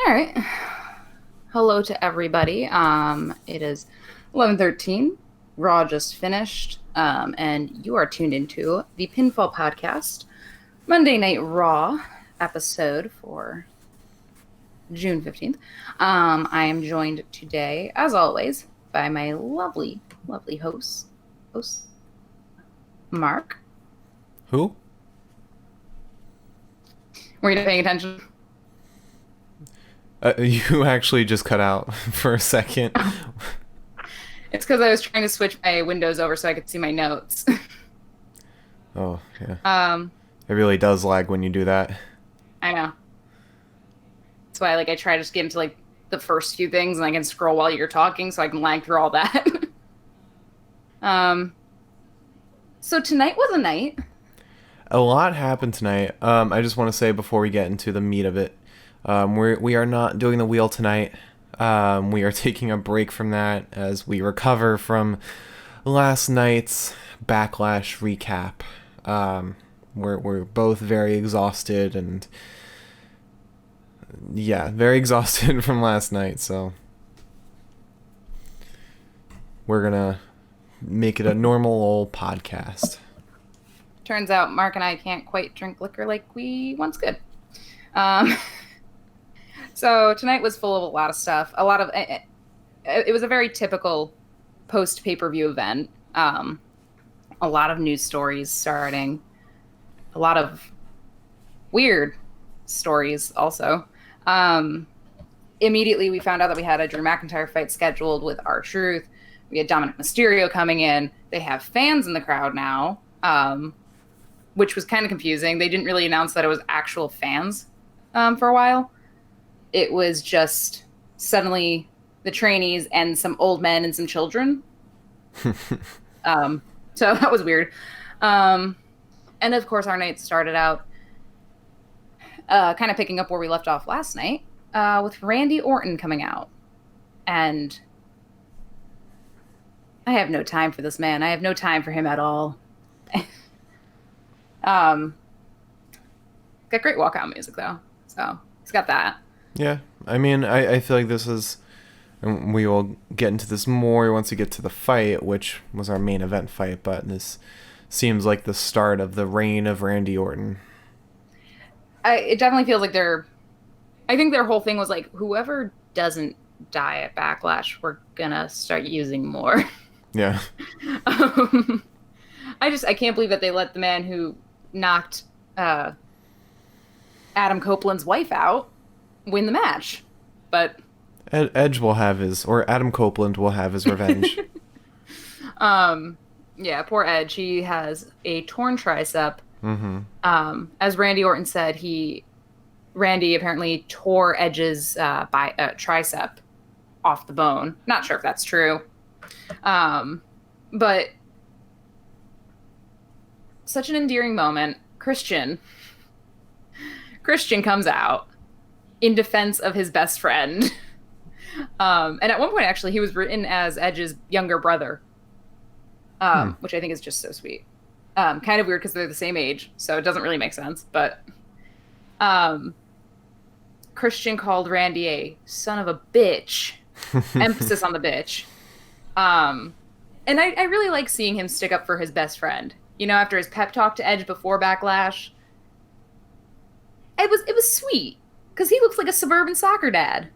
All right. Hello to everybody. It is 11:13. Raw just finished, and you are tuned into the Pinfall podcast, Monday Night Raw episode for June 15th. I am joined today, as always, by my lovely, lovely host, Mark. Who? Were you not paying attention? You actually just cut out for a second. It's because I was trying to switch my windows over so I could see my notes. Oh, yeah. It really does lag when you do that. I know. That's why I try to just get into the first few things and I can scroll while you're talking so I can lag through all that. So tonight was a night. A lot happened tonight. I just want to say before we get into the meat of it, we are not doing the wheel tonight. We are taking a break from that as we recover from last night's Backlash recap. We're both very exhausted and very exhausted from last night, so we're gonna make it a normal old podcast. Turns out Mark and I can't quite drink liquor like we once could. So tonight was full of a lot of stuff. It was a very typical post pay-per-view event. A lot of news stories starting. A lot of weird stories also. Immediately we found out that we had a Drew McIntyre fight scheduled with R-Truth. We had Dominic Mysterio coming in. They have fans in the crowd now, which was kind of confusing. They didn't really announce that it was actual fans for a while. It was just suddenly the trainees and some old men and some children. So that was weird. And of course, our night started out kind of picking up where we left off last night with Randy Orton coming out. And I have no time for this man. I have no time for him at all. Got great walkout music, though. So he's got that. Yeah, I mean, I feel like this is, and we will get into this more once we get to the fight, which was our main event fight, but this seems like the start of the reign of Randy Orton. It definitely feels like I think their whole thing was whoever doesn't die at Backlash, we're gonna start using more. Yeah. I can't believe that they let the man who knocked Adam Copeland's wife out win the match. But Edge will have or Adam Copeland will have his revenge. Yeah, poor Edge. He has a torn tricep. Mm-hmm. As Randy Orton said, Randy apparently tore Edge's tricep off the bone. Not sure if that's true. But such an endearing moment. Christian comes out in defense of his best friend. And at one point, actually, he was written as Edge's younger brother, which I think is just so sweet. Kind of weird because they're the same age, so it doesn't really make sense. But Christian called Randy a son of a bitch. Emphasis on the bitch. And I really like seeing him stick up for his best friend. You know, after his pep talk to Edge before Backlash. It was sweet. Because he looks like a suburban soccer dad.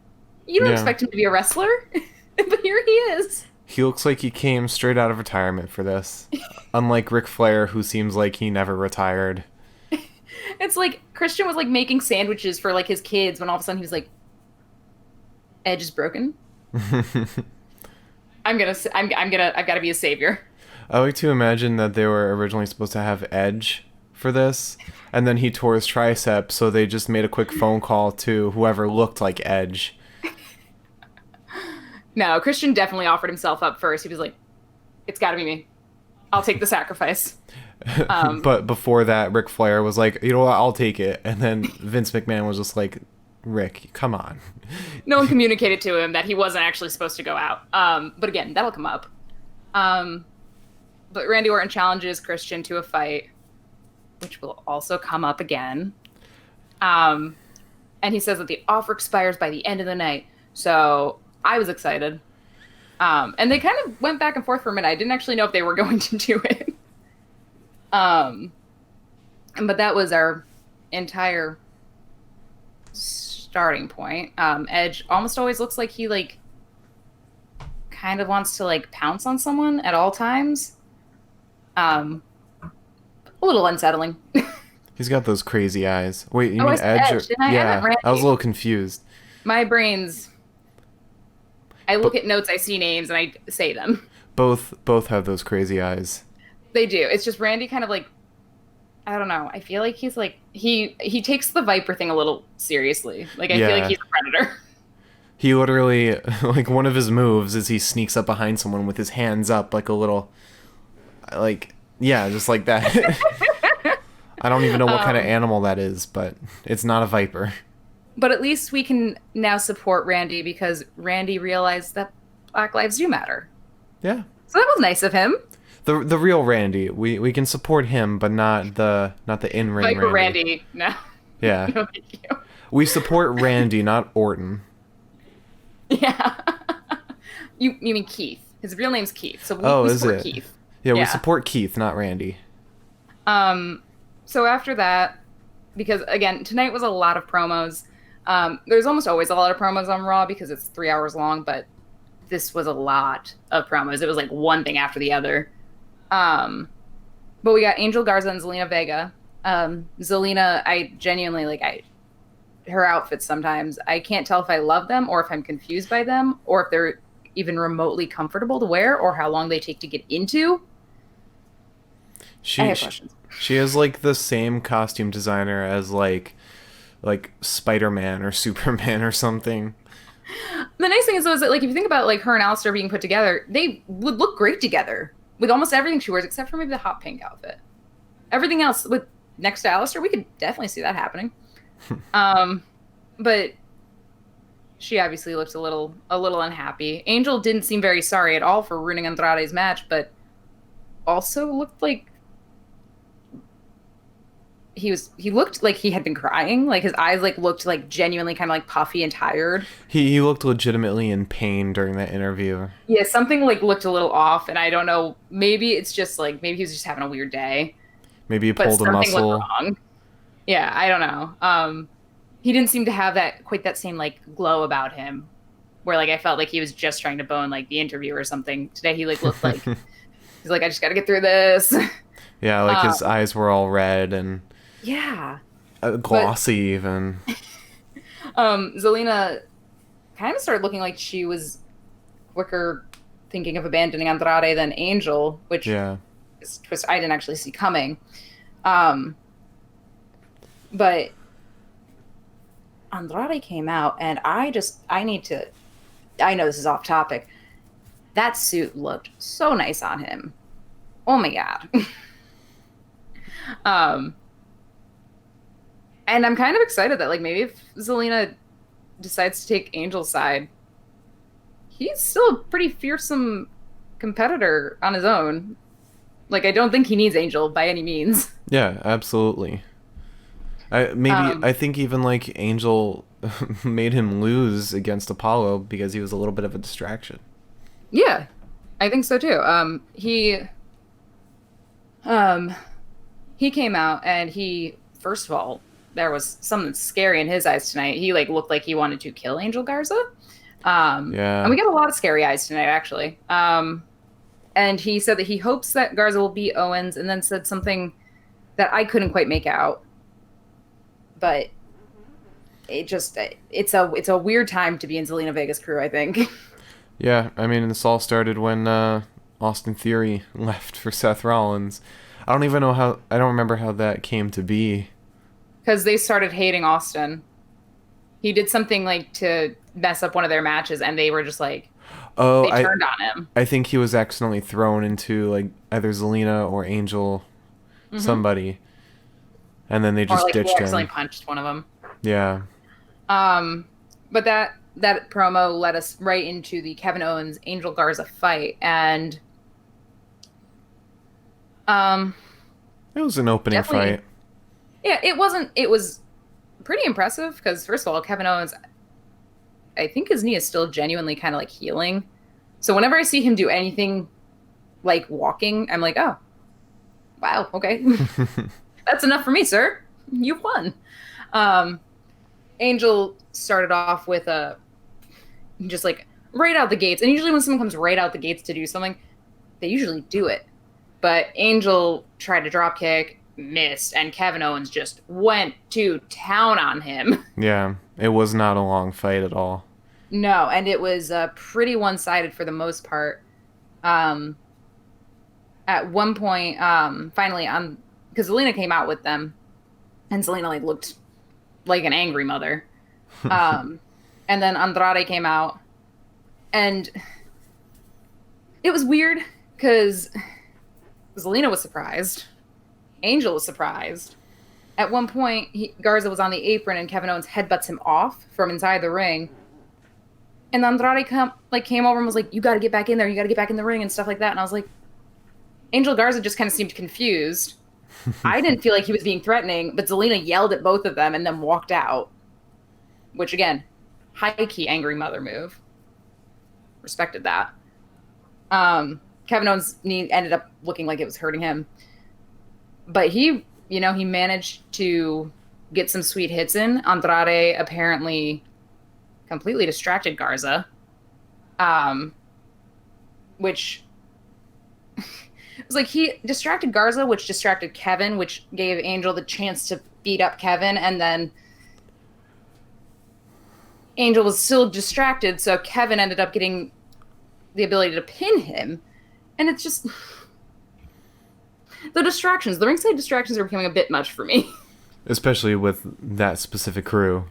You don't expect him to be a wrestler, but here he is. He looks like he came straight out of retirement for this. Unlike Ric Flair, who seems like he never retired. It's like Christian was making sandwiches for his kids when all of a sudden he was like, Edge is broken. I've got to be a savior. I like to imagine that they were originally supposed to have Edge for this, and then he tore his tricep, so they just made a quick phone call to whoever looked like Edge. No, Christian definitely offered himself up first. He was like, it's got to be me. I'll take the sacrifice. But before that, Ric Flair was like, you know what, I'll take it. And then Vince McMahon was just like, Rick, come on. No one communicated to him that he wasn't actually supposed to go out. But again, that'll come up. But Randy Orton challenges Christian to a fight, which will also come up again. and he says that the offer expires by the end of the night. So I was excited. And they kind of went back and forth for a minute. I didn't actually know if they were going to do it. But that was our entire starting point. Edge almost always looks like he like kind of wants to like pounce on someone at all times. A little unsettling. He's got those crazy eyes. Wait, you Oh, I mean said Edge? Edge, didn't I? I meant Randy. I was a little confused. My brains. I look at notes, I see names, and I say them. Both have those crazy eyes. They do. It's just Randy kind of like, I don't know. I feel like he's like he takes the Viper thing a little seriously. Like I feel like he's a predator. He literally, like, one of his moves is he sneaks up behind someone with his hands up, like a little, like, yeah, just like that. I don't even know what kind of animal that is, but it's not a viper. But at least we can now support Randy because Randy realized that Black lives do matter. Yeah. So that was nice of him. The real Randy. We can support him, but not the in-ring Viper Randy. No. Yeah. No, thank you. We support Randy, not Orton. Yeah. You mean Keith. His real name's Keith. So we support Keith. Yeah, we support Keith, not Randy. So after that, because again, tonight was a lot of promos. There's almost always a lot of promos on Raw because it's 3 hours long, but this was a lot of promos. It was like one thing after the other. But we got Angel Garza and Zelina Vega. Zelina, I genuinely her outfits sometimes. I can't tell if I love them or if I'm confused by them or if they're even remotely comfortable to wear or how long they take to get into. I have questions. She has like the same costume designer as like Spider-Man or Superman or something. The nice thing is though is that like if you think about like her and Alistair being put together, they would look great together with almost everything she wears except for maybe the hot pink outfit. Everything else with next to Alistair, we could definitely see that happening. But she obviously looked a little unhappy. Angel didn't seem very sorry at all for ruining Andrade's match, but also looked like he looked like he had been crying. Like his eyes looked like genuinely kind of like puffy and tired. He looked legitimately in pain during that interview. Yeah, something looked a little off, and I don't know. Maybe it's just maybe he was just having a weird day. Maybe he pulled a muscle. Looked wrong. Yeah, I don't know. He didn't seem to have quite that same glow about him, where I felt like he was just trying to bone the interview or something. Today he looked like he's I just got to get through this. Yeah, his eyes were all red and glossy even. Zelina kind of started looking like she was quicker thinking of abandoning Andrade than Angel, which is a twist I didn't actually see coming. But Andrade came out, and I know this is off topic. That suit looked so nice on him. Oh my God. And I'm kind of excited that maybe if Zelina decides to take Angel's side, he's still a pretty fearsome competitor on his own. I don't think he needs Angel by any means. Yeah, absolutely. I think even Angel made him lose against Apollo because he was a little bit of a distraction. Yeah, I think so too. He came out and first of all, there was something scary in his eyes tonight. He looked like he wanted to kill Angel Garza. And we got a lot of scary eyes tonight actually. And he said that he hopes that Garza will beat Owens, and then said something that I couldn't quite make out. But it's a weird time to be in Zelina Vega's crew, I think. Yeah, I mean, this all started when Austin Theory left for Seth Rollins. I don't remember how that came to be. Because they started hating Austin. He did something to mess up one of their matches, and they were just they turned on him. I think he was accidentally thrown into either Zelina or Angel, somebody. And then they just ditched him. Or accidentally punched one of them. Yeah. But that promo led us right into the Kevin Owens Angel Garza fight, and it was an opening fight. Yeah, it wasn't. It was pretty impressive because, first of all, Kevin Owens, I think his knee is still genuinely kind of like healing. So whenever I see him do anything like walking, I'm like, oh, wow, okay. That's enough for me, sir. You've won. Angel started off with a just like right out the gates. And usually when someone comes right out the gates to do something, they usually do it. But Angel tried to drop kick, missed, and Kevin Owens just went to town on him. Yeah, it was not a long fight at all. No, and it was pretty one-sided for the most part. At one point, finally, because Zelina came out with them, and Zelina like looked like an angry mother. And then Andrade came out, and it was weird because Zelina was surprised. Angel was surprised. At one point, Garza was on the apron, and Kevin Owens headbutts him off from inside the ring. And Andrade came over and was like, you got to get back in there. You got to get back in the ring and stuff like that. And I was like, Angel Garza just kind of seemed confused. I didn't feel like he was being threatening, but Zelina yelled at both of them and then walked out. Which, again, high-key angry mother move. Respected that. Kevin Owens' knee ended up looking like it was hurting him. But he managed to get some sweet hits in. Andrade apparently completely distracted Garza. Which it was like he distracted Garza, which distracted Kevin, which gave Angel the chance to beat up Kevin, and then Angel was still distracted, so Kevin ended up getting the ability to pin him. And it's just the ringside distractions are becoming a bit much for me. Especially with that specific crew.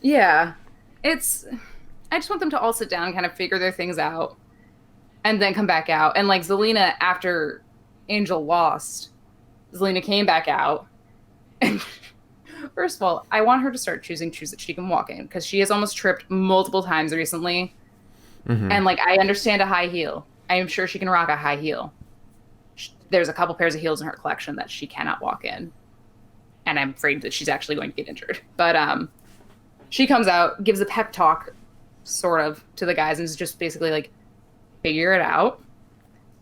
Yeah. I just want them to all sit down and kind of figure their things out and then come back out. And like Zelina, after Angel lost, Zelina came back out. And first of all, I want her to start choosing shoes that she can walk in because she has almost tripped multiple times recently. Mm-hmm. And like, I understand a high heel. I am sure she can rock a high heel. There's a couple pairs of heels in her collection that she cannot walk in. And I'm afraid that she's actually going to get injured. But she comes out, gives a pep talk, sort of, to the guys, and is just basically like, figure it out.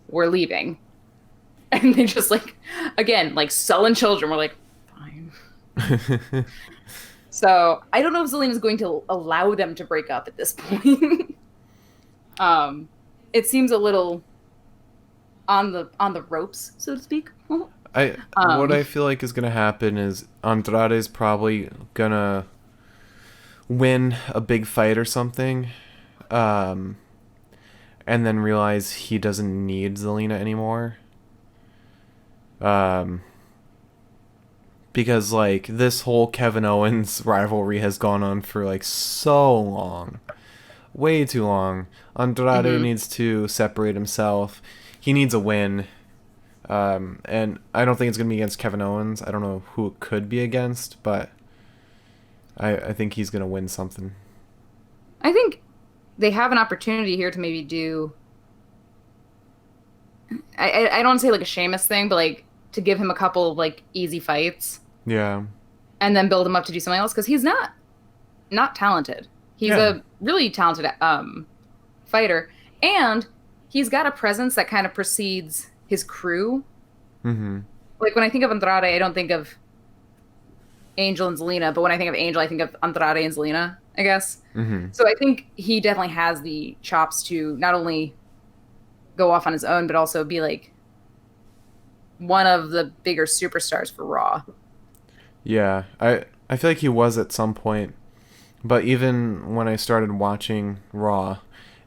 We're leaving. And they just like, again, like sullen children were like, fine. So I don't know if Zelina's going to allow them to break up at this point. It seems a little on the ropes, so to speak. What I feel like is gonna happen is Andrade's probably gonna win a big fight or something, and then realize he doesn't need Zelina anymore. Because like this whole Kevin Owens rivalry has gone on for like so long, way too long. Andrade needs to separate himself. He needs a win. And I don't think it's going to be against Kevin Owens. I don't know who it could be against, but I think he's going to win something. I think they have an opportunity here to maybe do... I don't want to say like a Sheamus thing, but like to give him a couple of like easy fights. Yeah. And then build him up to do something else, because he's not talented. He's a really talented fighter. And he's got a presence that kind of precedes his crew. Mm-hmm. Like when I think of Andrade, I don't think of Angel and Zelina, but when I think of Angel, I think of Andrade and Zelina, I guess. Mm-hmm. So I think he definitely has the chops to not only go off on his own, but also be like one of the bigger superstars for Raw. Yeah, I feel like he was at some point, but even when I started watching Raw,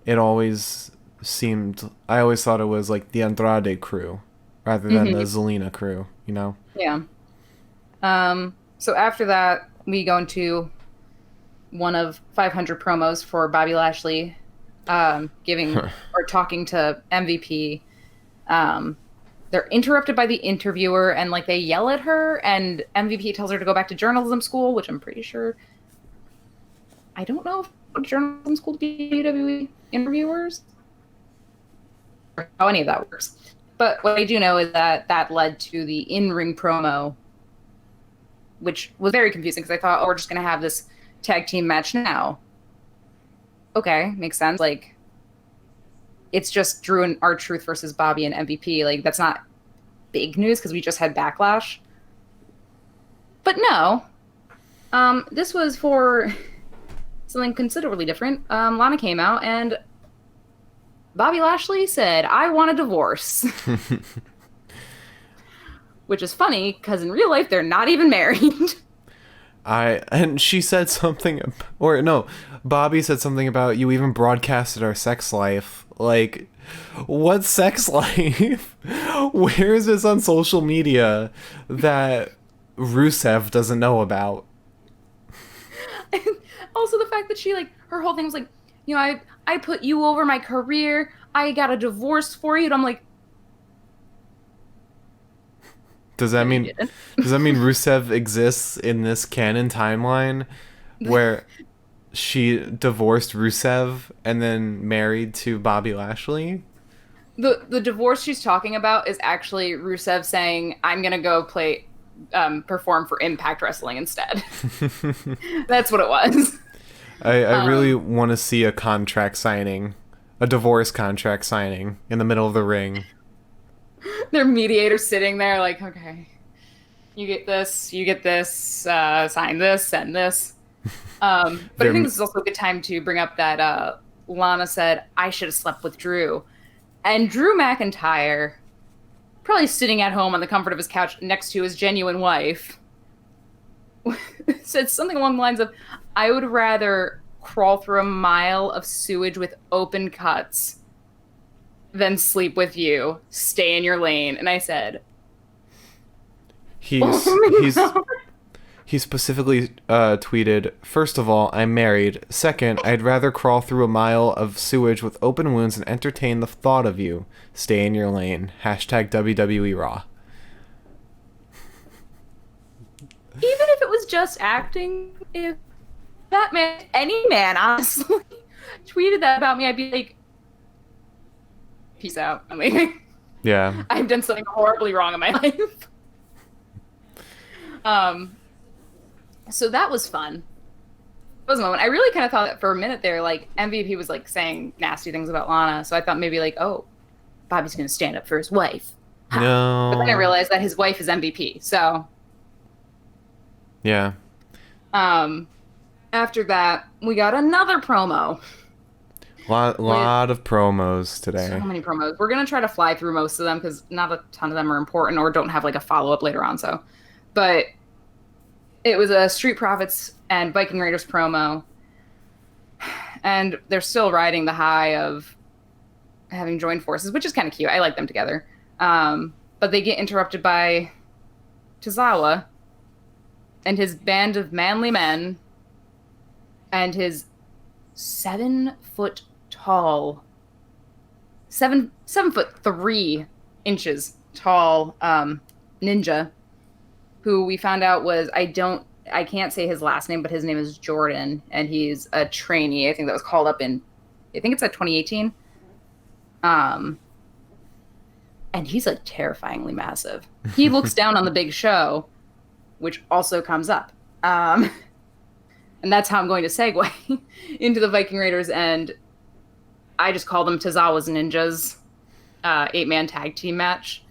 it always seemed, I always thought it was like the Andrade crew rather than the Zelina crew, you know? Yeah. So after that, we go into one of 500 promos for Bobby Lashley, giving or talking to MVP. They're interrupted by the interviewer, and like they yell at her, and MVP tells her to go back to journalism school, which I'm pretty sure. I don't know if journalism school to be WWE interviewers, or how any of that works. But what I do know is that led to the in-ring promo which was very confusing because I thought, oh, we're just going to have this tag team match now. Okay, makes sense. Like, it's just Drew and R-Truth versus Bobby and MVP. Like, that's not big news because we just had Backlash. But no, this was for something considerably different. Lana came out and Bobby Lashley said, "I want a divorce." Which is funny because in real life they're not even married. And she said something, or no, Bobby said something about, "You even broadcasted our sex life." Like, what sex life? Where is this on social media that Rusev doesn't know about? And also the fact that she, like, her whole thing was like, you know, I put you over my career. I got a divorce for you. And I'm like, Does that mean Rusev exists in this canon timeline where she divorced Rusev and then married to Bobby Lashley? The divorce she's talking about is actually Rusev saying, "I'm gonna go perform for Impact Wrestling instead." That's what it was. I really want to see a contract signing, a divorce contract signing in the middle of the ring. Their mediator sitting there like, okay, you get this, sign this, send this. But I think this is also a good time to bring up that Lana said, "I should have slept with Drew." And Drew McIntyre, probably sitting at home on the comfort of his couch next to his genuine wife, said something along the lines of, "I would rather crawl through a mile of sewage with open cuts than sleep with you. Stay in your lane." And I said, he specifically tweeted, "First of all, I'm married. Second, I'd rather crawl through a mile of sewage with open wounds and entertain the thought of you. Stay in your lane. Hashtag WWE Raw." even if it was just acting, if that man, any man, honestly, tweeted that about me, I'd be like, peace out. I'm leaving. Yeah. I've done something horribly wrong in my life. So that was fun. It was a moment. I really kind of thought that for a minute there, like, MVP was, like, saying nasty things about Lana, so I thought maybe, like, oh, Bobby's going to stand up for his wife. No. But then I realized that his wife is MVP, so... Yeah. After that, we got another promo. Lot of promos today. So many promos. We're going to try to fly through most of them because not a ton of them are important or don't have, like, a follow-up later on, so... But it was a Street Profits and Viking Raiders promo, and they're still riding the high of having joined forces, which is kind of cute. I like them together. But they get interrupted by Tozawa and his band of manly men and his 7 foot tall, 7'3" tall ninja, who we found out was, I can't say his last name, but his name is Jordan, and he's a trainee, I think that was called up in, I think it's at 2018. And he's, like, terrifyingly massive. He looks down on the Big Show, which also comes up. And that's how I'm going to segue into the Viking Raiders, and I just call them Tozawa's Ninjas 8-man tag team match.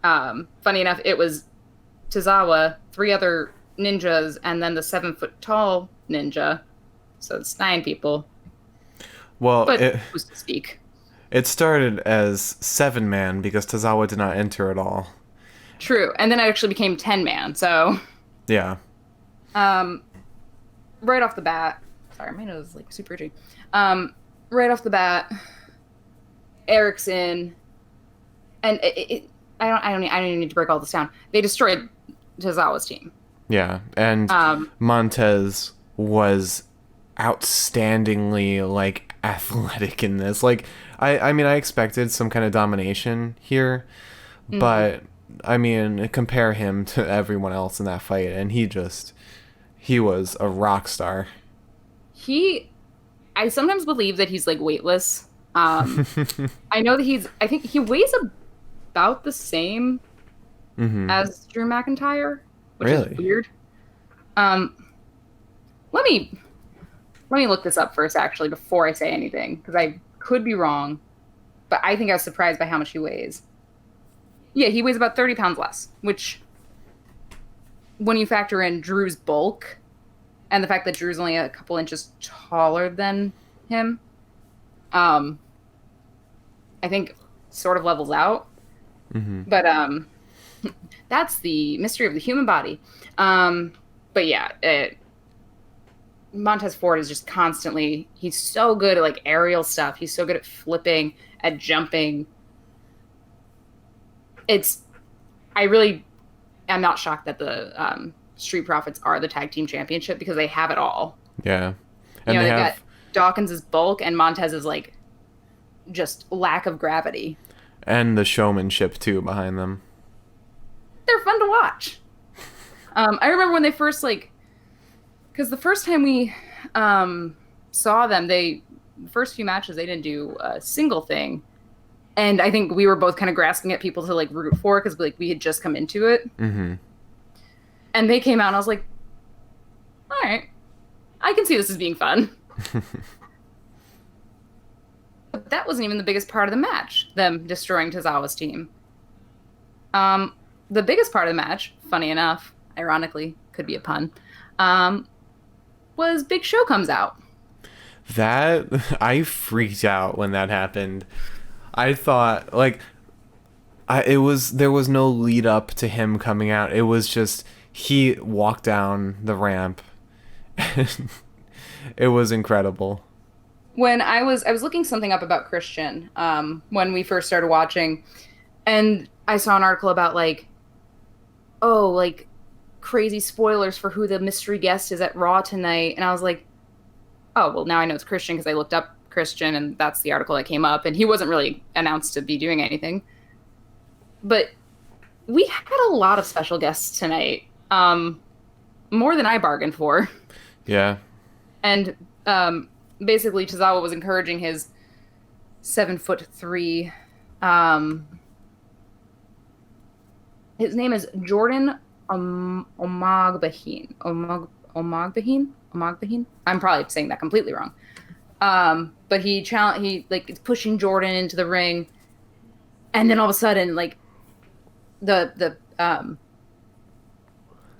Funny enough, it was Tozawa, 3 other ninjas, and then the 7 foot tall ninja. So it's 9 people. Well, but who's to speak? It started as 7-man because Tozawa did not enter at all. True, and then it actually became 10-man. So yeah. Right off the bat, sorry, my nose is like super itchy. Right off the bat, Eric's in, and I don't even need to break all this down. They destroyed Tozawa's team. Yeah, and Montez was outstandingly, like, athletic in this. Like, I mean, I expected some kind of domination here, but I mean, compare him to everyone else in that fight, and he was a rock star. I sometimes believe that he's, like, weightless. I know that I think he weighs about the same as Drew McIntyre. which is Really? weird. Um, let me look this up first, actually, before I say anything, because I could be wrong, but I think I was surprised by how much he weighs. Yeah, he weighs about 30 pounds less, which, when you factor in Drew's bulk and the fact that Drew's only a couple inches taller than him, I think sort of levels out. Mm-hmm. But that's the mystery of the human body. But yeah, Montez Ford is just constantly, he's so good at like aerial stuff. He's so good at flipping, at jumping. I really am not shocked that the Street Profits are the tag team championship because they have it all. Yeah. And And they've got Dawkins' bulk and Montez's like just lack of gravity. and the showmanship too behind them. They're fun to watch. I remember when they first because the first time we saw them, the first few matches they didn't do a single thing, and I think we were both kind of grasping at people to like root for because we had just come into it, Mm-hmm. and they came out, and I was like, all right, I can see this as being fun. But that wasn't even the biggest part of the match, them destroying Tozawa's team. The biggest part of the match, funny enough, ironically, could be a pun, was Big Show comes out. That I freaked out when that happened. I thought there was no lead up to him coming out. It was just he walked down the ramp. It was incredible. When I was looking something up about Christian when we first started watching, and I saw an article about crazy spoilers for who the mystery guest is at Raw tonight, and I was like, oh, well, now I know it's Christian because I looked up Christian, and that's the article that came up, and he wasn't really announced to be doing anything. But we had a lot of special guests tonight, more than I bargained for. Yeah. And basically, Tozawa was encouraging his 7'3". His name is Jordan Omagbahin. Omagbahin. I'm probably saying that completely wrong. But he is pushing Jordan into the ring, and then all of a sudden, the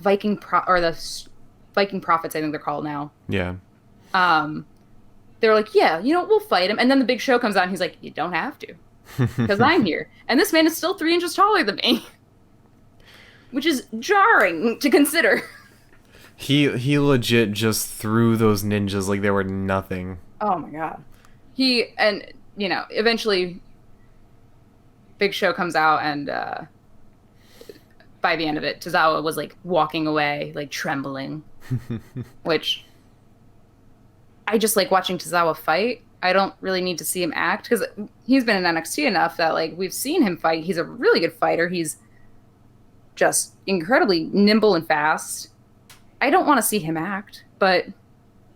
Viking Prophets, I think they're called now. Yeah. They're like, yeah, we'll fight him. And then the Big Show comes out and he's like, you don't have to, because I'm here. And this man is still 3 inches taller than me, which is jarring to consider. He legit just threw those ninjas like they were nothing. Oh my god. Eventually Big Show comes out, and by the end of it, Tozawa was walking away, trembling, which I just like watching Tozawa fight. I don't really need to see him act because he's been in NXT enough that we've seen him fight. He's a really good fighter. He's just incredibly nimble and fast. I don't want to see him act, but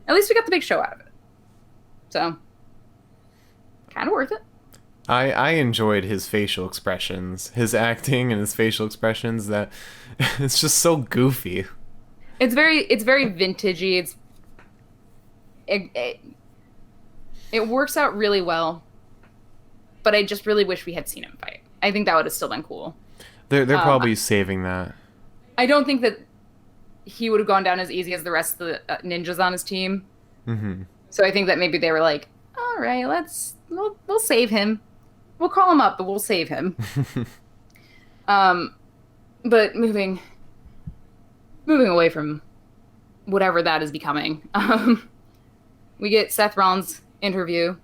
at least we got the Big Show out of it. So, kind of worth it. I enjoyed his facial expressions, his acting and his facial expressions. That it's just so goofy. It's very vintagey. It works out really well, but I just really wish we had seen him fight. I think that would have still been cool. They're probably saving that. I don't think that he would have gone down as easy as the rest of the ninjas on his team. Mm-hmm. So I think that maybe they were like, all right, we'll save him. We'll call him up, but we'll save him. But moving away from whatever that is becoming, we get Seth Rollins' interview,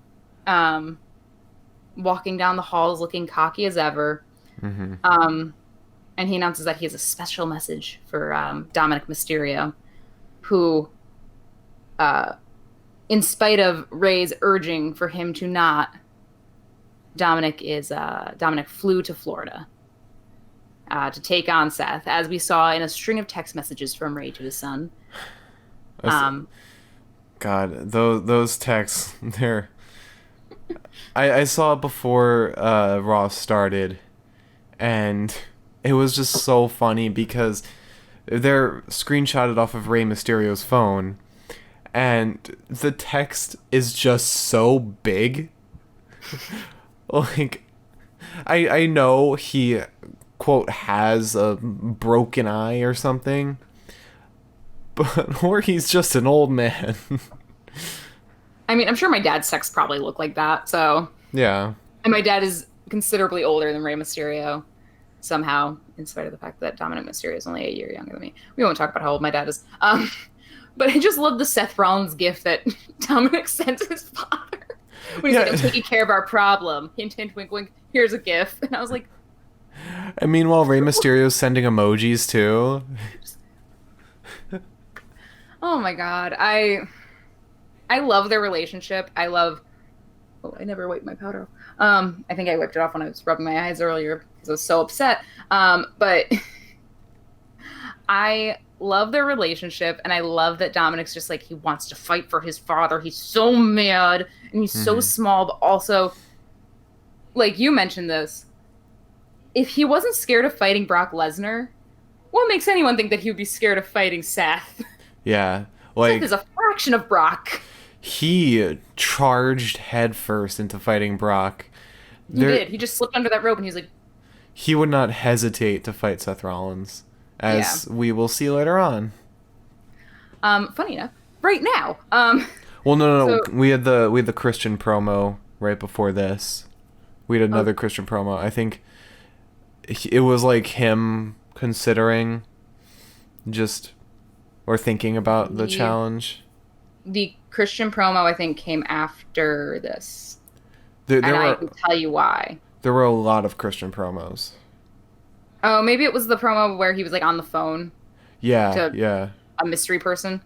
walking down the halls looking cocky as ever. Mm-hmm. And he announces that he has a special message for Dominic Mysterio, who, in spite of Ray's urging for him to not, Dominic flew to Florida to take on Seth, as we saw in a string of text messages from Ray to his son. God, those texts, they're... I saw it before Raw started, and it was just so funny because they're screenshotted off of Rey Mysterio's phone, and the text is just so big. Like, I know he, quote, has a broken eye or something, but or he's just an old man. I mean, I'm sure my dad's text probably looked like that, so... Yeah. And my dad is considerably older than Rey Mysterio, somehow, in spite of the fact that Dominic Mysterio is only a year younger than me. We won't talk about how old my dad is. But I just love the Seth Rollins gif that Dominic sent his father. When he's like, I'm taking care of our problem. Hint, hint, wink, wink. Here's a gif. And I was like... And meanwhile, Rey Mysterio's sending emojis, too. Oh my god. I love their relationship. I love... Oh, I never wiped my powder off. I think I wiped it off when I was rubbing my eyes earlier because I was so upset. But I love their relationship, and I love that Dominic's just like, he wants to fight for his father. He's so mad, and he's so small, but also, like you mentioned this, if he wasn't scared of fighting Brock Lesnar, what makes anyone think that he would be scared of fighting Seth? Yeah. Like, Seth is a fraction of Brock. He charged headfirst into fighting Brock. He did. He just slipped under that rope and he was like... He would not hesitate to fight Seth Rollins, as we will see later on. Funny enough, right now. Well, no. So, we had the Christian promo right before this. We had another Christian promo. I think it was like him considering or thinking about the challenge. The Christian promo, I think, came after this. And I can tell you why. There were a lot of Christian promos. Oh, maybe it was the promo where he was like on the phone. Yeah. A mystery person.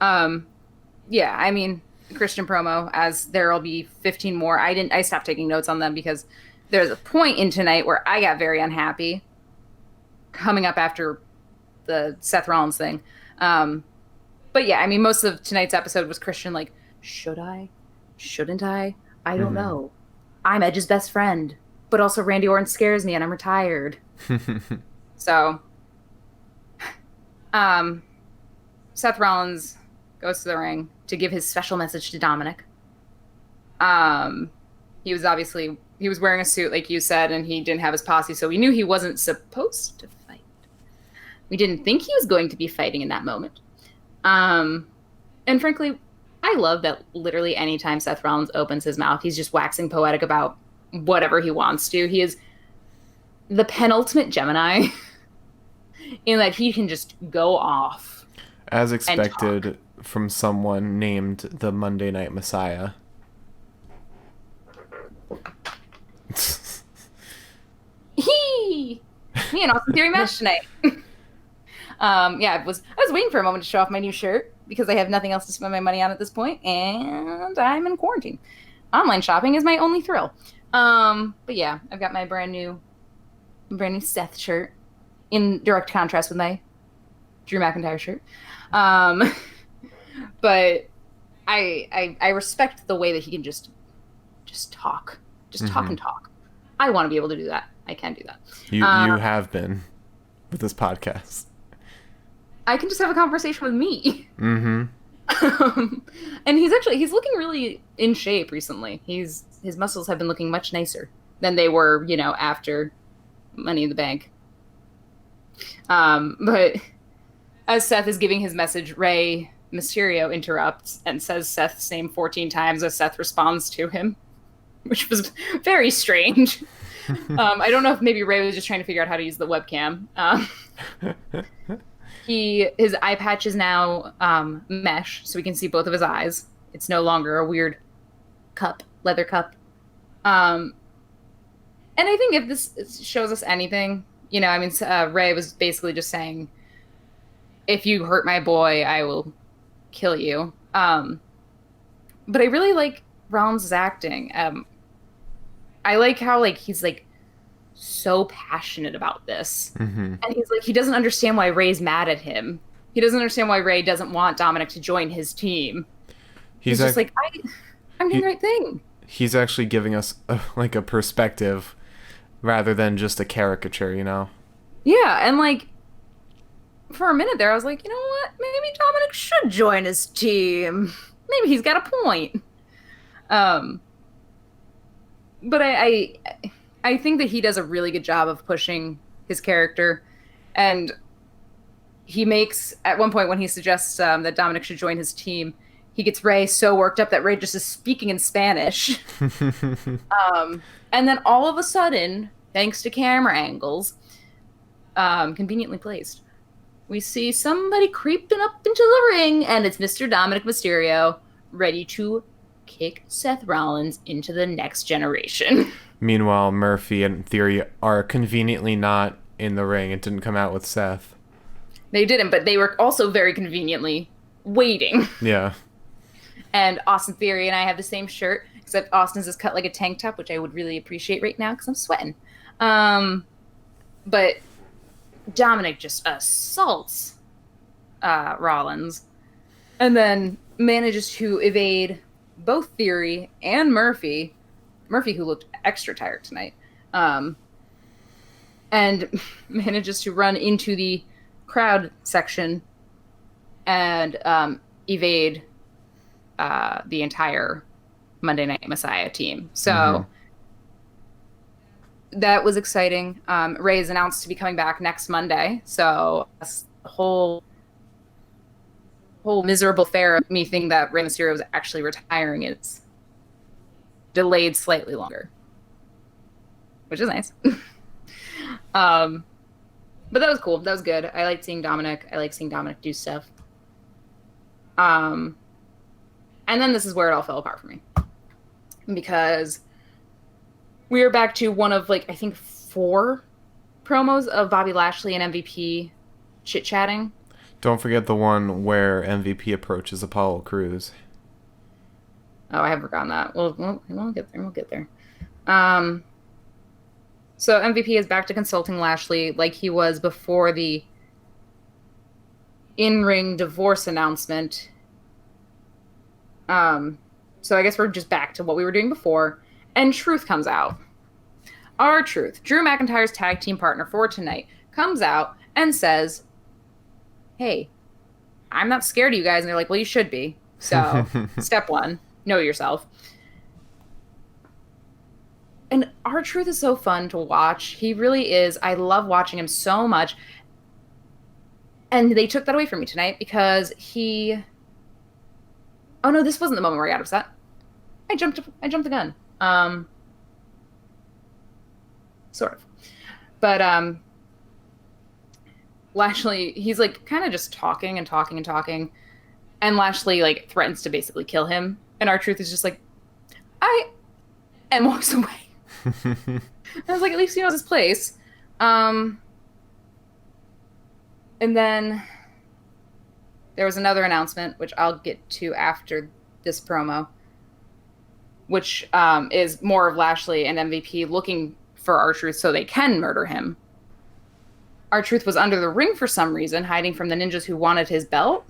Yeah, I mean, Christian promo, as there'll be 15 more. I stopped taking notes on them because there's a point in tonight where I got very unhappy coming up after the Seth Rollins thing. But yeah, I mean, most of tonight's episode was Christian like, should I? Shouldn't I? I don't know. I'm Edge's best friend. But also Randy Orton scares me and I'm retired. So, Seth Rollins goes to the ring to give his special message to Dominic. He was wearing a suit, like you said, and he didn't have his posse, so we knew he wasn't supposed to fight. We didn't think he was going to be fighting in that moment. And frankly, I love that literally anytime Seth Rollins opens his mouth, he's just waxing poetic about whatever he wants to. He is the penultimate Gemini in that he can just go off. As expected from someone named the Monday Night Messiah. Me and Austin Theory match tonight. I was waiting for a moment to show off my new shirt because I have nothing else to spend my money on at this point, and I'm in quarantine. Online shopping is my only thrill. But yeah, I've got my brand new Seth shirt in direct contrast with my Drew McIntyre shirt. But I respect the way that he can just talk, talk and talk. I want to be able to do that. I can do that. You have been with this podcast. I can just have a conversation with me. Mm-hmm. And he's looking really in shape recently. His muscles have been looking much nicer than they were, after Money in the Bank. But as Seth is giving his message, Rey Mysterio interrupts and says Seth's name 14 times as Seth responds to him, which was very strange. I don't know if maybe Rey was just trying to figure out how to use the webcam. His eye patch is now mesh, so we can see both of his eyes. It's no longer a weird leather cup. And I think if this shows us anything, Rey was basically just saying, if you hurt my boy, I will kill you. But I really like Rollins' acting. I like how he's so passionate about this. Mm-hmm. And he doesn't understand why Rey's mad at him. He doesn't understand why Rey doesn't want Dominic to join his team. He's just I'm doing the right thing. He's actually giving us a perspective rather than just a caricature, Yeah, and for a minute there, I was like, you know what? Maybe Dominic should join his team. Maybe he's got a point. Um, but I think that he does a really good job of pushing his character, and he makes at one point when he suggests that Dominic should join his team, he gets Ray so worked up that Ray just is speaking in Spanish. And then all of a sudden, thanks to camera angles, conveniently placed, we see somebody creeping up into the ring, and it's Mr. Dominic Mysterio, ready to kick Seth Rollins into the next generation. Meanwhile, Murphy and Theory are conveniently not in the ring. It didn't come out with Seth. They didn't, but they were also very conveniently waiting. Yeah. And Austin Theory and I have the same shirt, except Austin's is cut like a tank top, which I would really appreciate right now because I'm sweating. But Dominic just assaults Rollins, and then manages to evade both Theory and Murphy. Murphy, who looked extra tired tonight, and manages to run into the crowd section and evade the entire Monday Night Messiah team. So that was exciting. Ray is announced to be coming back next Monday. So the whole miserable affair of me thinking that Rey Mysterio was actually retiring is delayed slightly longer, which is nice. But that was cool. That was good. I liked seeing Dominic. I like seeing Dominic do stuff. And then this is where it all fell apart for me, because we are back to one of, like, I think 4 promos of Bobby Lashley and MVP chit-chatting. Don't forget the one where MVP approaches Apollo Crews. Oh, I have forgotten that. We'll get there. We'll get there. So MVP is back to consulting Lashley like he was before the in-ring divorce announcement. So I guess we're just back to what we were doing before. And Truth comes out. R-Truth, Drew McIntyre's tag team partner for tonight, comes out and says, hey, I'm not scared of you guys. And they're like, well, you should be. So step 1, know yourself. And R-Truth is so fun to watch. He really is. I love watching him so much. And they took that away from me tonight because he... Oh, no, this wasn't the moment where I got upset. I jumped the gun. Sort of. But Lashley, he's like kind of just talking and talking and talking. And Lashley like threatens to basically kill him. And R-Truth is just like, and walks away. I was like, at least he knows his place. And then there was another announcement, which I'll get to after this promo, which is more of Lashley and MVP looking for R-Truth so they can murder him. R-Truth was under the ring for some reason, hiding from the ninjas who wanted his belt.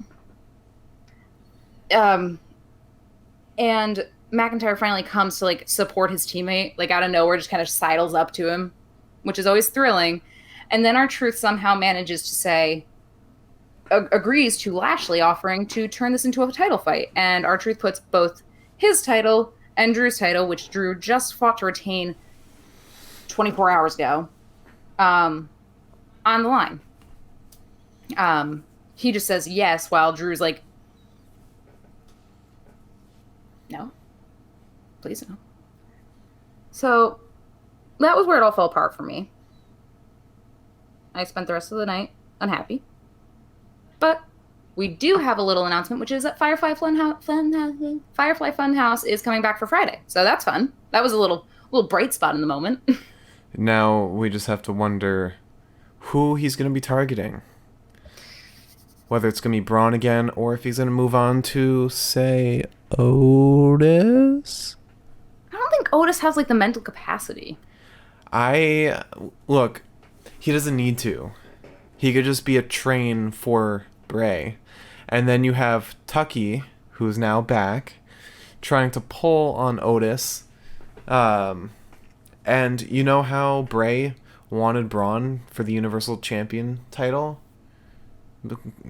And McIntyre finally comes to like support his teammate, like out of nowhere, just kind of sidles up to him, which is always thrilling. And then R-Truth somehow manages to say, agrees to Lashley offering to turn this into a title fight. And R-Truth puts both his title and Drew's title, which Drew just fought to retain 24 hours ago, on the line. He just says yes, while Drew's like, no, please no. So that was where it all fell apart for me. I spent the rest of the night unhappy. But we do have a little announcement, which is that Firefly Funhouse is coming back for Friday. So that's fun. That was a little bright spot in the moment. Now we just have to wonder who he's going to be targeting. Whether it's going to be Braun again, or if he's going to move on to, say, Otis? I don't think Otis has, like, the mental capacity. Look, he doesn't need to. He could just be a train for Bray. And then you have Tucky, who's now back, trying to pull on Otis. And you know how Bray wanted Braun for the Universal Champion title?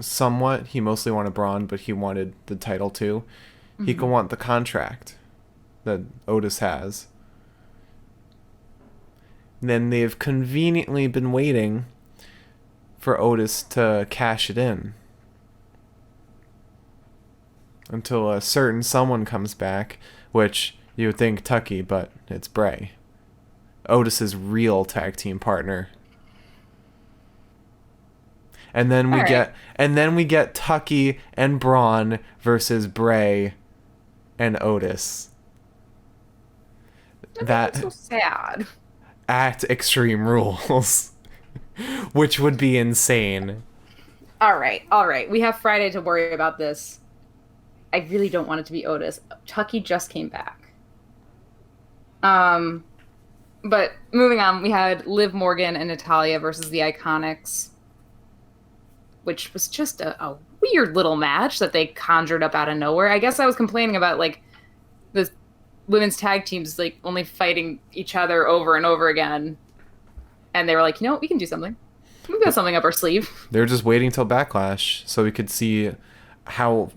somewhat. He mostly wanted Braun, but he wanted the title too. He Mm-hmm. could want the contract that Otis has. And then they've conveniently been waiting for Otis to cash it in until a certain someone comes back, which you would think Tucky, but it's Bray, Otis's real tag team partner. And then All right. we get Tucky and Braun versus Bray and Otis. That's so That sad. at Extreme Rules, which would be insane. All right, all right. We have Friday to worry about this. I really don't want it to be Otis. Tucky just came back. Um, but moving on, we had Liv Morgan and Natalia versus the Iconics, which was just a weird little match that they conjured up out of nowhere. I guess I was complaining about like the women's tag teams like only fighting each other over and over again, and they were like, you know what, we can do something. We've got something up our sleeve. They're just waiting till Backlash so we could see how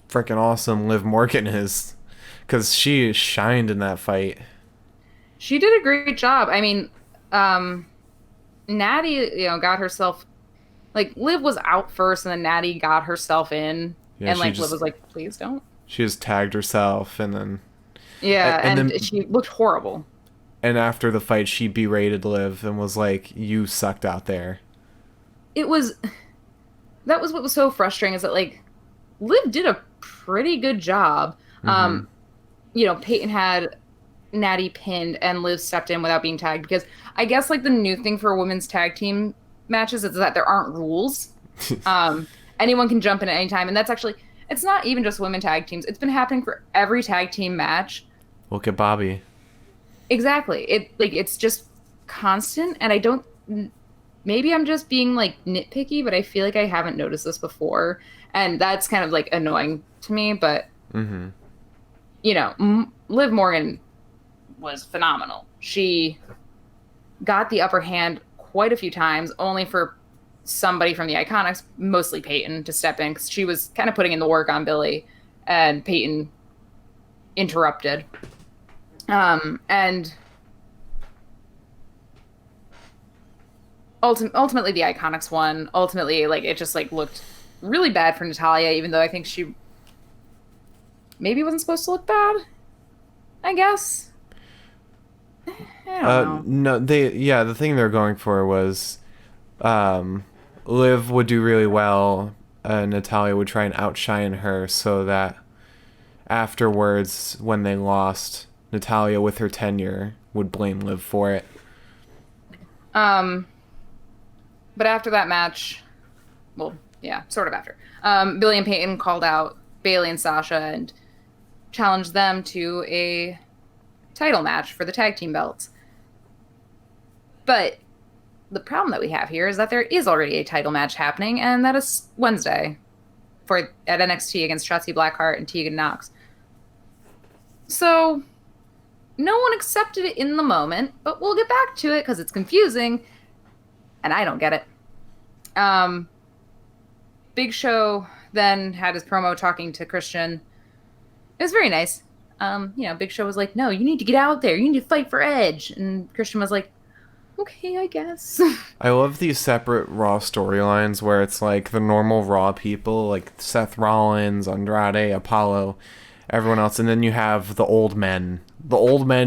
freaking awesome Liv Morgan is, because she shined in that fight. She did a great job. I mean, Natty, got herself like Liv was out first, and then Natty got herself in, Yeah, and like Liv was like, "Please don't." She just tagged herself, and then Yeah, and and then she looked horrible. and after the fight, she berated Liv and was like, "You sucked out there." It was that was what was so frustrating is that like Liv did a pretty good job. Mm-hmm. Peyton had Natty pinned and Liv stepped in without being tagged because I guess like the new thing for women's tag team matches is that there aren't rules. Anyone can jump in at any time, and that's actually it's not even just women tag teams. It's been happening for every tag team match. Look at Bobby. Exactly. It's just constant, and I don't. Maybe I'm just being like nitpicky, but I feel like I haven't noticed this before, and that's kind of like annoying to me. But Mm-hmm. Liv Morgan was phenomenal. She got the upper hand quite a few times, only for somebody from the Iconics, mostly Peyton, to step in because she was kind of putting in the work on Billy, and Peyton interrupted. And ultimately, the Iconics won. Ultimately, like it just like looked really bad for Natalia, even though I think she maybe wasn't supposed to look bad. I guess. I don't know. No, the thing they're going for was, Liv would do really well, Natalia would try and outshine her so that afterwards, when they lost, Natalia with her tenure would blame Liv for it. But after that match, well, yeah, sort of after, Billy and Peyton called out Bayley and Sasha and challenged them to a title match for the tag team belts. But the problem that we have here is that there is already a title match happening, and that is Wednesday at NXT against Shotzi Blackheart and Tegan Knox. So no one accepted it in the moment, but we'll get back to it because it's confusing, and I don't get it. Big Show then had his promo talking to Christian. It was very nice. Big Show was like, "No, you need to get out there. You need to fight for Edge." And Christian was like, "Okay, I guess." I love these separate Raw storylines where it's like the normal Raw people, like Seth Rollins, Andrade, Apollo, everyone else, and then you have the old men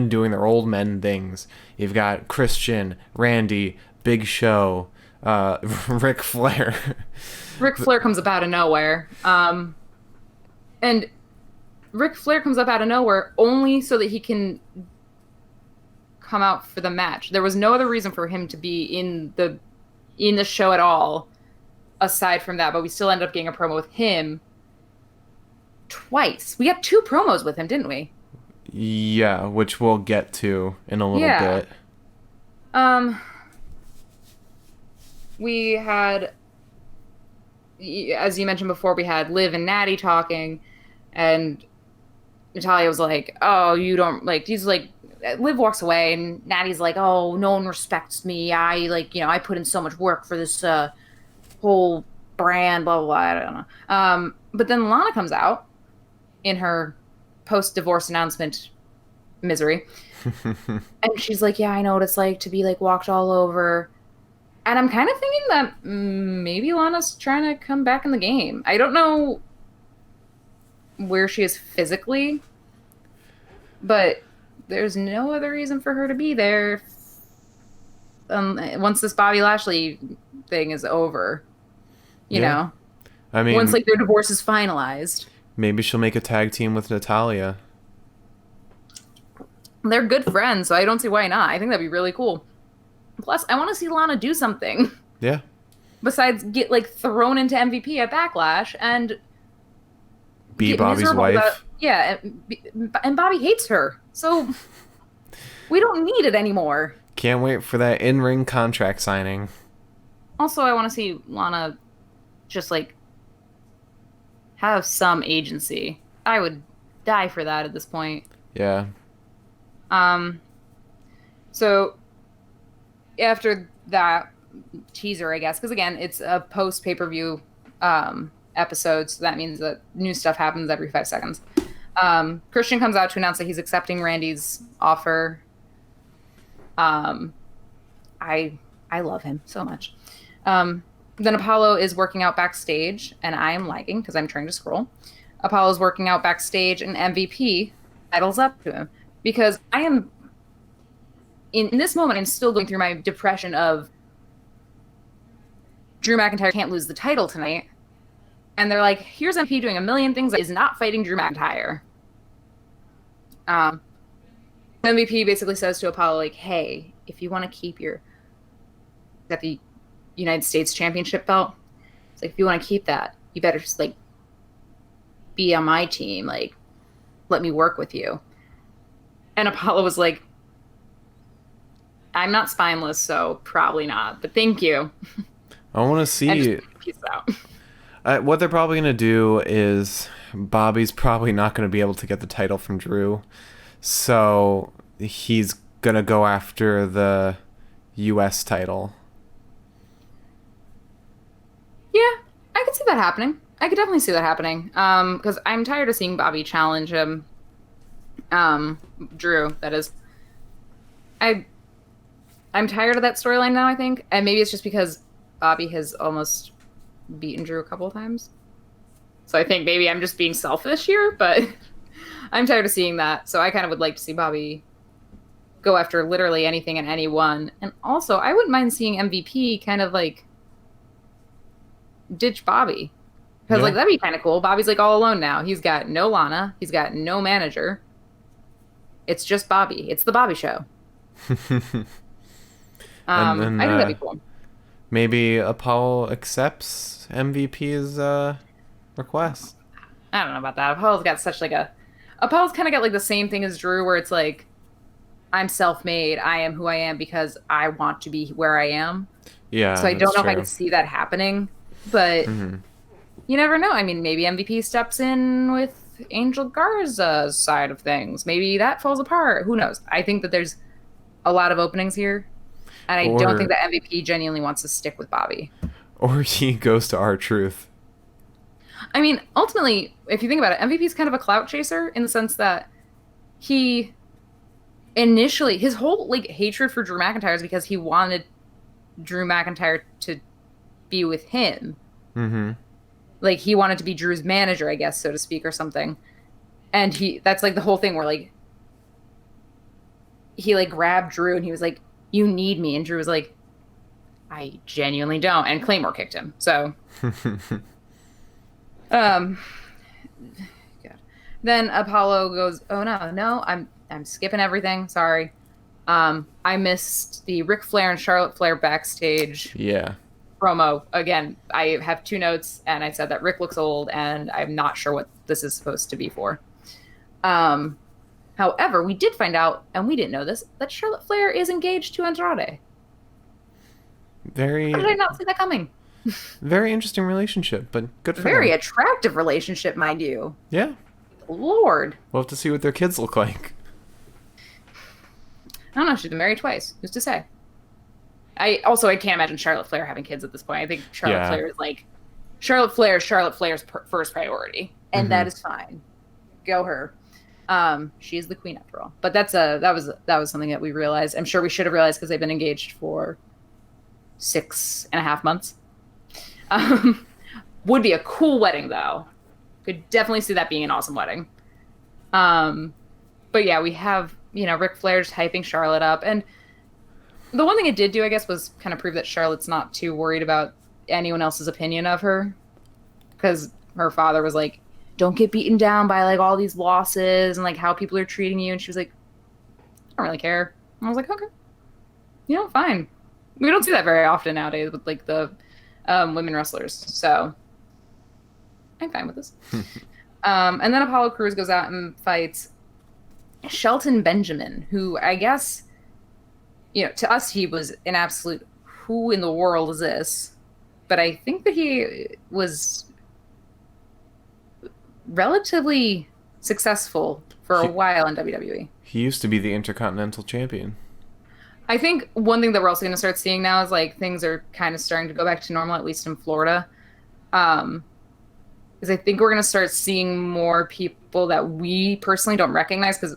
doing their old men things. You've got Christian, Randy, Big Show, Ric Flair. Ric Flair comes up out of nowhere. And Ric Flair comes up out of nowhere only so that he can come out for the match. There was no other reason for him to be in the show at all aside from that, but we still ended up getting a promo with him twice. We got 2 promos with him, didn't we? Yeah, which we'll get to in a little bit. We had, as you mentioned before, we had Liv and Natty talking, and Natalia was like, "Oh, you don't like." He's like, Liv walks away, and Natty's like, "Oh, no one respects me. I put in so much work for this whole brand, blah, blah, blah. I don't know. But then Lana comes out in her post-divorce announcement misery. And she's like, yeah, I know what it's like to be like walked all over. And I'm kind of thinking that maybe Lana's trying to come back in the game. I don't know where she is physically, but there's no other reason for her to be there once this Bobby Lashley thing is over. You know? I mean, once like their divorce is finalized. Maybe she'll make a tag team with Natalya. They're good friends, so I don't see why not. I think that'd be really cool. Plus, I want to see Lana do something. Yeah. Besides get like thrown into MVP at Backlash and be Bobby's wife. And Bobby hates her. So we don't need it anymore. Can't wait for that in-ring contract signing. Also, I want to see Lana just like have some agency. I would die for that at this point. Yeah. So after that teaser, I guess, because again, it's a post pay-per-view episode, so that means that new stuff happens every 5 seconds. Christian comes out to announce that he's accepting Randy's offer. I love him so much. Then Apollo is working out backstage, and I am lagging because I'm trying to scroll. Apollo's working out backstage, and MVP sidles up to him because I am in this moment. I'm still going through my depression of Drew McIntyre can't lose the title tonight, and they're like, "Here's MVP doing a million things that is not fighting Drew McIntyre." MVP basically says to Apollo, like, "Hey, if you want to keep the United States Championship belt, it's like, if you want to keep that, you better just like be on my team, like let me work with you." And Apollo was like, "I'm not spineless, so probably not, but thank you." I want to see peace out. What they're probably going to do is Bobby's probably not going to be able to get the title from Drew, so he's going to go after the US title. Yeah, I could see that happening. I could definitely see that happening. Because I'm tired of seeing Bobby challenge him. Drew, that is. I'm tired of that storyline now, I think. And maybe it's just because Bobby has almost beaten Drew a couple of times. So I think maybe I'm just being selfish here, but I'm tired of seeing that. So I kind of would like to see Bobby go after literally anything and anyone. And also, I wouldn't mind seeing MVP kind of like ditch Bobby, because like that'd be kind of cool. Bobby's like all alone now. He's got no Lana, he's got no manager. It's just Bobby. It's the Bobby show. I think that'd be cool. Maybe Apollo accepts MVP's request. I don't know about that. Apollo's kind of got like the same thing as Drew, where it's like, I'm self-made, I am who I am because I want to be where I am. Yeah, so I don't know if I could see that happening. But you never know. I mean, maybe MVP steps in with Angel Garza's side of things. Maybe that falls apart. Who knows? I think that there's a lot of openings here. And I don't think that MVP genuinely wants to stick with Bobby. Or he goes to R-Truth. I mean, ultimately, if you think about it, MVP's kind of a clout chaser in the sense that he initially, his whole like hatred for Drew McIntyre is because he wanted Drew McIntyre to be with him. Mm-hmm. Like he wanted to be Drew's manager, I guess, so to speak, or something. And that's like the whole thing where like he like grabbed Drew and he was like, "You need me," and Drew was like, "I genuinely don't," and Claymore kicked him. So God. Then Apollo goes, "Oh no, I'm skipping everything. Sorry. I missed the Ric Flair and Charlotte Flair backstage promo. Again, I have 2 notes, and I said that Rick looks old, and I'm not sure what this is supposed to be for. However, we did find out, and we didn't know this, that Charlotte Flair is engaged to Andrade. How did I not see that coming? Very interesting relationship, but good for Very them. attractive relationship, mind you. Yeah. Lord. We'll have to see what their kids look like. I don't know. She's been married twice. Who's to say? I can't imagine Charlotte Flair having kids at this point. I think Charlotte Flair is like Charlotte Flair is Charlotte Flair's first priority, and that is fine. Go her. She is the queen after all. But that was something that we realized. I'm sure we should have realized because they've been engaged for 6.5 months. Would be a cool wedding though. Could definitely see that being an awesome wedding. But yeah, we have, Ric Flair just hyping Charlotte up. And the one thing it did do, I guess, was kind of prove that Charlotte's not too worried about anyone else's opinion of her. Because her father was like, don't get beaten down by like all these losses and like how people are treating you. And she was like, I don't really care. And I was like, okay, fine. We don't see that very often nowadays with like the women wrestlers. So I'm fine with this. And then Apollo Crews goes out and fights Shelton Benjamin, who I guess, to us, he was an absolute who in the world is this? But I think that he was relatively successful for a while in WWE. He used to be the Intercontinental Champion. I think one thing that we're also going to start seeing now is like things are kind of starting to go back to normal, at least in Florida. Is I think we're going to start seeing more people that we personally don't recognize, because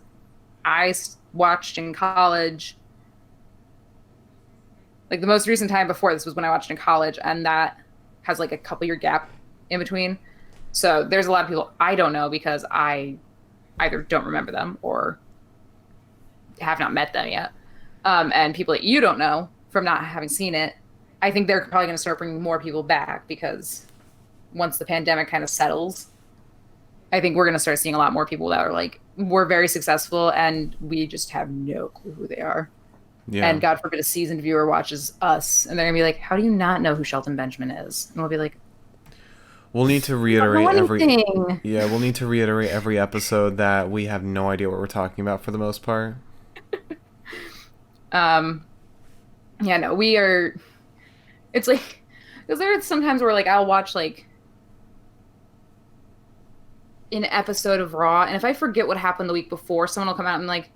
I watched in college. Like the most recent time before this was when I watched in college, and that has like a couple-year gap in between. So there's a lot of people I don't know because I either don't remember them or have not met them yet. And people that you don't know from not having seen it, I think they're probably going to start bringing more people back, because once the pandemic kind of settles, I think we're going to start seeing a lot more people that are like, we're very successful and we just have no clue who they are. Yeah. And God forbid a seasoned viewer watches us and they're going to be like, how do you not know who Shelton Benjamin is? And we'll be like, we'll need to reiterate we'll need to reiterate every episode that we have no idea what we're talking about for the most part. We are, it's like, because there are sometimes where like I'll watch like an episode of Raw, and if I forget what happened the week before, someone will come out and like,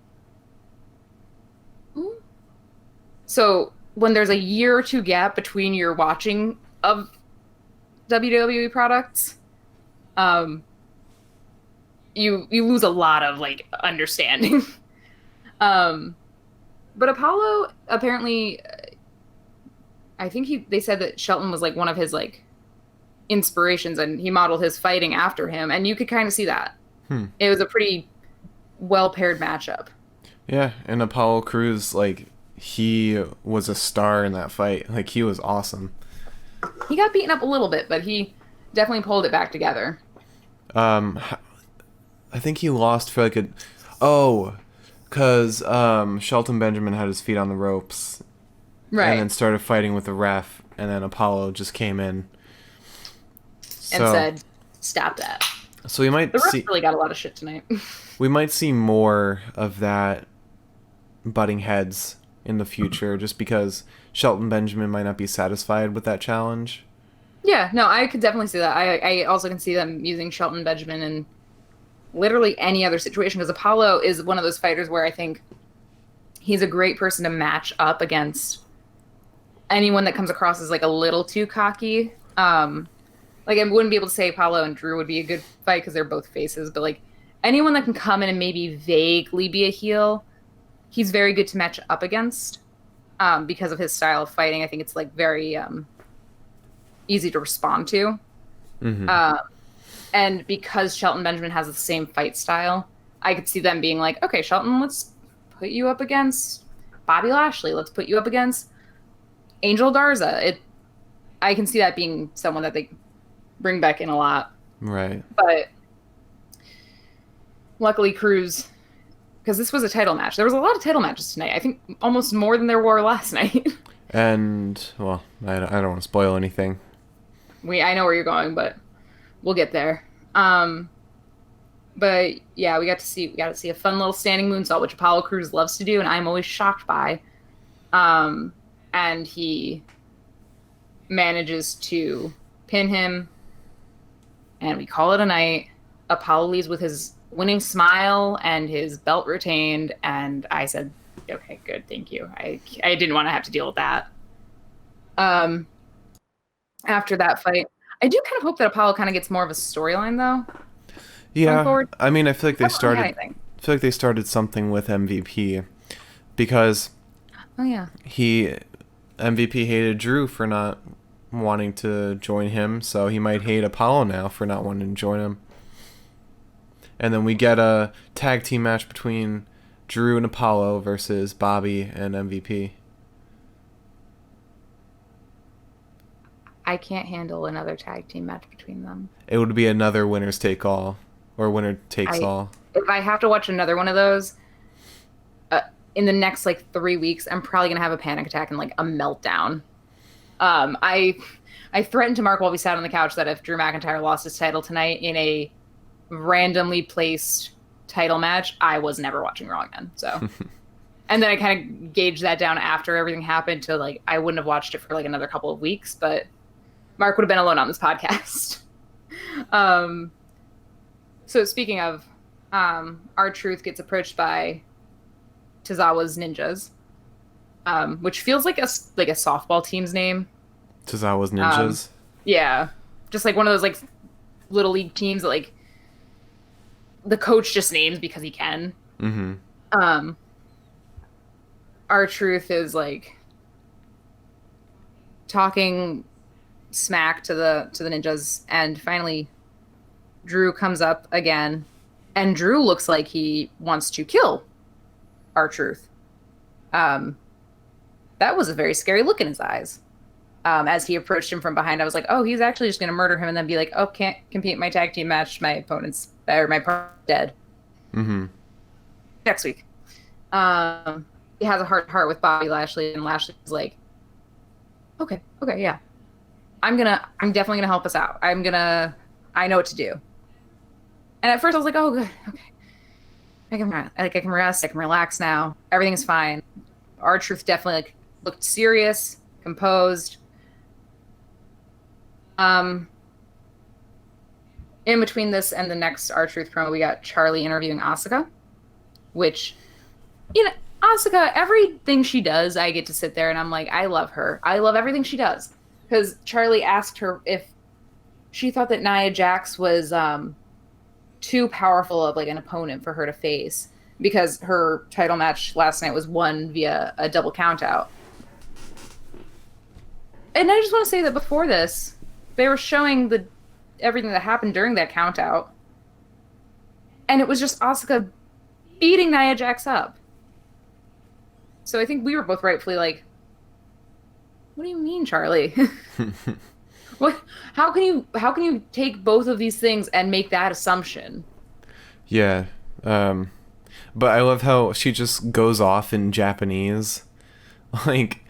ooh. So when there's a year or two gap between your watching of WWE products, you lose a lot of like understanding. But Apollo apparently, I think they said that Shelton was like one of his like inspirations, and he modeled his fighting after him, and you could kind of see that. It was a pretty well paired matchup. Yeah, and Apollo Crews, like, he was a star in that fight. Like, he was awesome. He got beaten up a little bit, but he definitely pulled it back together. I think he lost for like because Shelton Benjamin had his feet on the ropes, right, and then started fighting with the ref, and then Apollo just came in and said, "Stop that." So we might the ref really got a lot of shit tonight. We might see more of that butting heads in the future, just because Shelton Benjamin might not be satisfied with that challenge. Yeah, no, I could definitely see that. I also can see them using Shelton Benjamin in literally any other situation, because Apollo is one of those fighters where I think he's a great person to match up against anyone that comes across as like a little too cocky. Like I wouldn't be able to say Apollo and Drew would be a good fight because they're both faces, but like anyone that can come in and maybe vaguely be a heel, he's very good to match up against because of his style of fighting. I think it's like very easy to respond to. Mm-hmm. And because Shelton Benjamin has the same fight style, I could see them being like, okay, Shelton, let's put you up against Bobby Lashley. Let's put you up against Angel Garza. I can see that being someone that they bring back in a lot. Right. But luckily Crews, because this was a title match. There was a lot of title matches tonight. I think almost more than there were last night. And, well, I don't want to spoil anything. I know where you're going, but we'll get there. But yeah, we got to see a fun little standing moonsault, which Apollo Crews loves to do, and I'm always shocked by. And he manages to pin him, and we call it a night. Apollo leaves with his winning smile and his belt retained, and I said, okay, good, thank you. I didn't want to have to deal with that. After that fight, I do kind of hope that Apollo kind of gets more of a storyline though going Yeah, forward. I mean, I feel like they Haven't really had started. anything. I feel like they started something with MVP because Oh yeah. he MVP hated Drew for not wanting to join him, so he might hate Apollo now for not wanting to join him. And then we get a tag team match between Drew and Apollo versus Bobby and MVP. I can't handle another tag team match between them. It would be another winners take all or winner takes I all. If I have to watch another one of those in the next like 3 weeks, I'm probably gonna have a panic attack and like a meltdown. I threatened to Mark while we sat on the couch that if Drew McIntyre lost his title tonight in a randomly placed title match, I was never watching Raw again. So, and then I kind of gauged that down after everything happened to like I wouldn't have watched it for like another couple of weeks, but Mark would have been alone on this podcast. So speaking of, R-Truth gets approached by Tozawa's Ninjas, which feels like a softball team's name. Tozawa's Ninjas. Yeah, just like one of those like little league teams that like the coach just names because he can. Mm-hmm. R-Truth is like talking smack to the Ninjas, and finally Drew comes up again, and Drew looks like he wants to kill R-Truth. That was a very scary look in his eyes. As he approached him from behind, I was like, oh, he's actually just going to murder him and then be like, oh, can't compete in my tag team match. My opponent's, or my partner's dead. Mm-hmm. Next week. He has a heart-to-heart with Bobby Lashley, and Lashley's like, okay, yeah. I'm definitely gonna help us out. I know what to do. And at first I was like, oh, good, okay. I can rest, I can relax now. Everything's fine. R-Truth definitely like looked serious, composed. In between this and the next R-Truth promo, we got Charlie interviewing Asuka, which, Asuka, everything she does, I get to sit there and I'm like, I love her. I love everything she does. Because Charlie asked her if she thought that Nia Jax was too powerful of like an opponent for her to face, because her title match last night was won via a double countout. And I just want to say that before this, they were showing everything that happened during that countout, and it was just Asuka beating Nia Jax up. So I think we were both rightfully like, what do you mean, Charlie? What? How can you take both of these things and make that assumption? Yeah. But I love how she just goes off in Japanese. Like,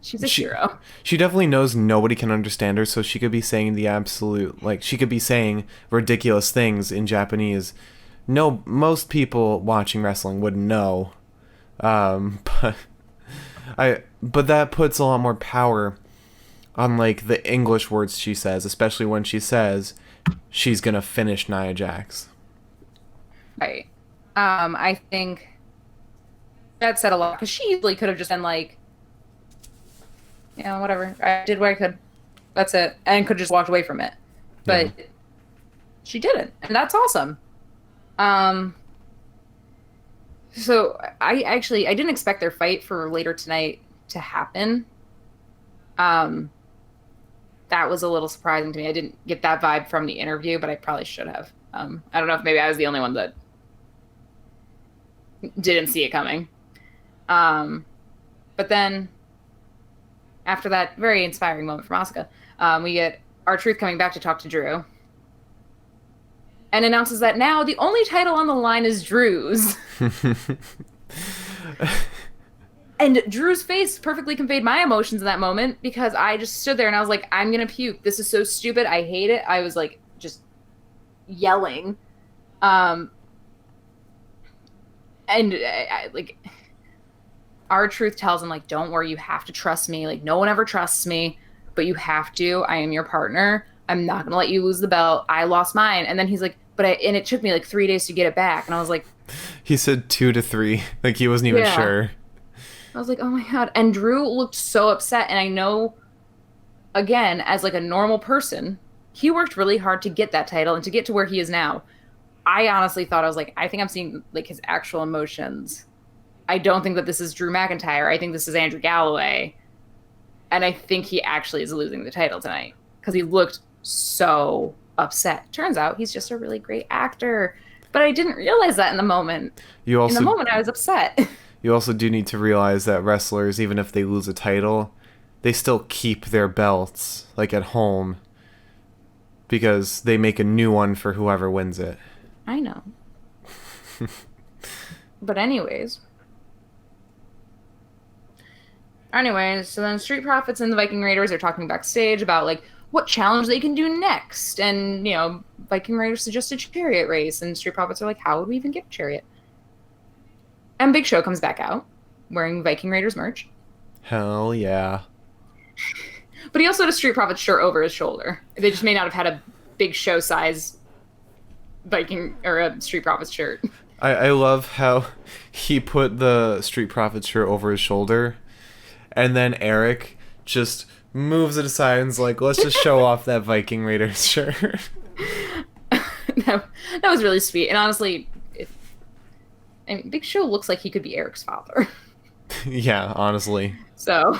she's a hero. She definitely knows nobody can understand her, so she could be saying the absolute, like, she could be saying ridiculous things in Japanese. No, most people watching wrestling wouldn't know. But that puts a lot more power on like the English words she says, especially when she says she's gonna finish Nia Jax. Right. I think that said a lot, because she easily could have just been like, whatever, I did what I could, that's it, and could have just walked away from it. But she didn't, and that's awesome. So I didn't expect their fight for later tonight to happen. That was a little surprising to me. I didn't get that vibe from the interview, but I probably should have. I don't know if maybe I was the only one that didn't see it coming. But then after that very inspiring moment from Asuka, we get R-Truth coming back to talk to Drew, and announces that now the only title on the line is Drew's. And Drew's face perfectly conveyed my emotions in that moment, because I just stood there and I was like, I'm gonna puke. This is so stupid. I hate it. I was like just yelling. And like R-Truth tells him like, don't worry, you have to trust me. Like, no one ever trusts me, but you have to. I am your partner. I'm not gonna let you lose the belt. I lost mine. And then he's like, and it took me like 3 days to get it back. And I was like, he said 2 to 3. Like, he wasn't even sure. I was like, oh my God. And Drew looked so upset. And I know again, as like a normal person, he worked really hard to get that title and to get to where he is now. I honestly thought, I was like, I think I'm seeing like his actual emotions. I don't think that this is Drew McIntyre. I think this is Andrew Galloway. And I think he actually is losing the title tonight because he looked so upset. Turns out he's just a really great actor. But I didn't realize that in the moment. In the moment, I was upset. You also do need to realize that wrestlers, even if they lose a title, they still keep their belts, like at home, because they make a new one for whoever wins it. I know. But anyways, so then Street Profits and the Viking Raiders are talking backstage about like what challenge they can do next. And, Viking Raiders suggest a chariot race, and Street Profits are like, how would we even get a chariot? And Big Show comes back out wearing Viking Raiders merch. Hell yeah. But he also had a Street Profits shirt over his shoulder. They just may not have had a Big Show size Viking or a Street Profits shirt. I love how he put the Street Profits shirt over his shoulder, and then Eric just moves it aside and's like, let's just show off that Viking Raiders shirt. that was really sweet. And honestly, Big Show looks like he could be Eric's father. Yeah, honestly. So,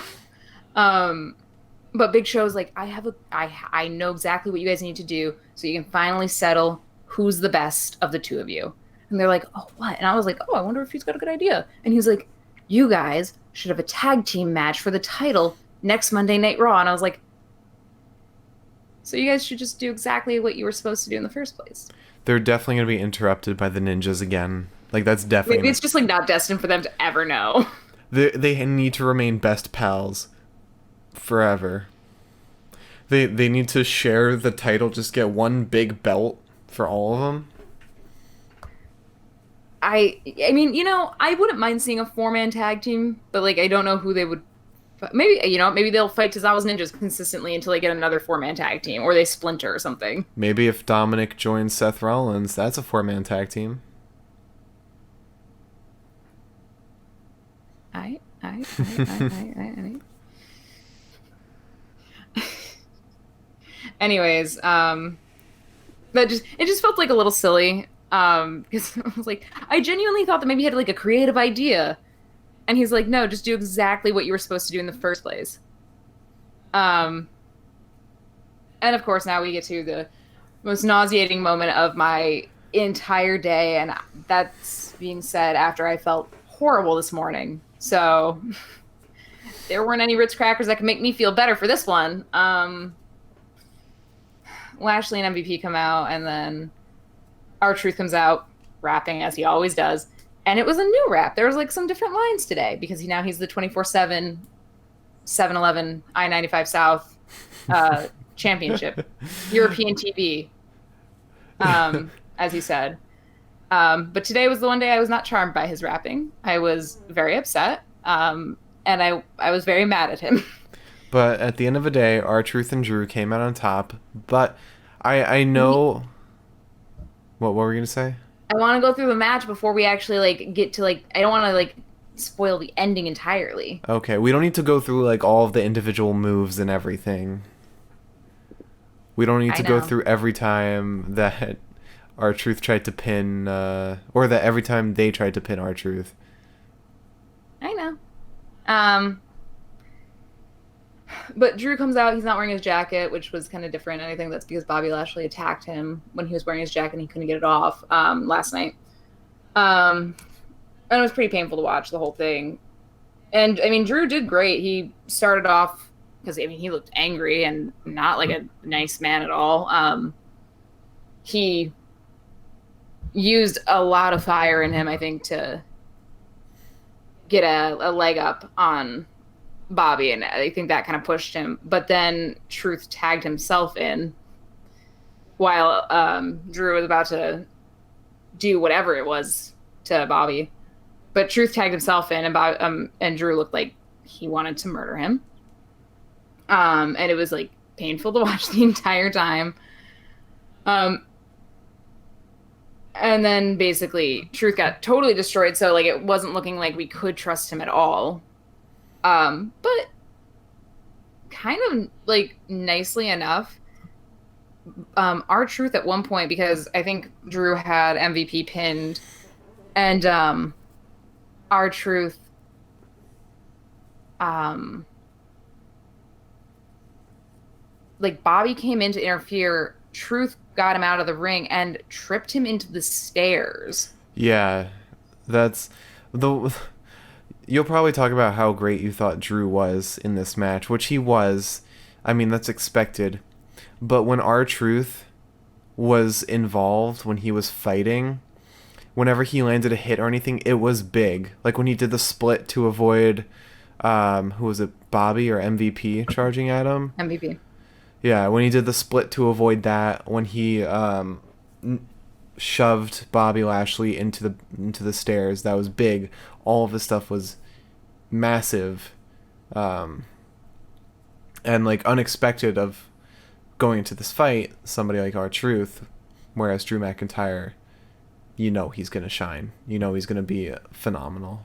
but Big Show's like, I know exactly what you guys need to do so you can finally settle who's the best of the two of you. And they're like, oh, what? And I was like, oh, I wonder if he's got a good idea. And he was like, you guys should have a tag team match for the title next Monday Night Raw. And I was like, so you guys should just do exactly what you were supposed to do in the first place. They're definitely going to be interrupted by the ninjas again. Like, that's definitely... Maybe it's just, like, not destined for them to ever know. They need to remain best pals forever. They need to share the title, just get one big belt for all of them. I mean, I wouldn't mind seeing a 4-man tag team, but, like, I don't know who they would... Maybe they'll fight Tozawa's Ninjas consistently until they get another 4-man tag team, or they splinter or something. Maybe if Dominic joins Seth Rollins, that's a 4-man tag team. I. Anyways, it just felt like a little silly, because I was like, I genuinely thought that maybe he had like a creative idea, and he's like, no, just do exactly what you were supposed to do in the first place. And of course, now we get to the most nauseating moment of my entire day, and that's being said after I felt horrible this morning. So there weren't any Ritz crackers that could make me feel better for this one. Lashley and MVP come out, and then R-Truth comes out rapping as he always does. And it was a new rap. There was like some different lines today because he's the 24/7 7-Eleven I-95 South championship, European TV, as he said. But today was the one day I was not charmed by his rapping. I was very upset, and I was very mad at him. But at the end of the day, R-Truth and Drew came out on top. But I know... What were we going to say? I want to go through the match before we actually, like, get to, like... I don't want to, like, spoil the ending entirely. Okay, we don't need to go through, like, all of the individual moves and everything. We don't need to go through every time that R-Truth tried to pin... or that every time they tried to pin R-Truth. I know. But Drew comes out, he's not wearing his jacket, which was kind of different, and I think that's because Bobby Lashley attacked him when he was wearing his jacket and he couldn't get it off last night. And it was pretty painful to watch, the whole thing. And, I mean, Drew did great. He started off, because, I mean, he looked angry and not like a nice man at all. He used a lot of fire in him, I think, to get a leg up on Bobby, and I think that kind of pushed him. But then Truth tagged himself in while Drew was about to do whatever it was to Bobby. But Truth tagged himself in, and Drew looked like he wanted to murder him. And it was like painful to watch the entire time. And then basically Truth got totally destroyed, so like it wasn't looking like we could trust him at all. But kind of like nicely enough, R-Truth at one point, because I think Drew had MVP pinned, and R-Truth like Bobby came in to interfere. Truth got him out of the ring and tripped him into the stairs. Yeah, that's the. You'll probably talk about how great you thought Drew was in this match, which he was. I mean, that's expected. But when R-Truth was involved, when he was fighting, whenever he landed a hit or anything, it was big. Like when he did the split to avoid, who was it, Bobby or MVP charging at him? MVP. Yeah, when he did the split to avoid that, when he shoved Bobby Lashley into the stairs, that was big. All of this stuff was massive, and like unexpected of going into this fight. Somebody like R-Truth, whereas Drew McIntyre, you know he's gonna shine. You know he's gonna be phenomenal.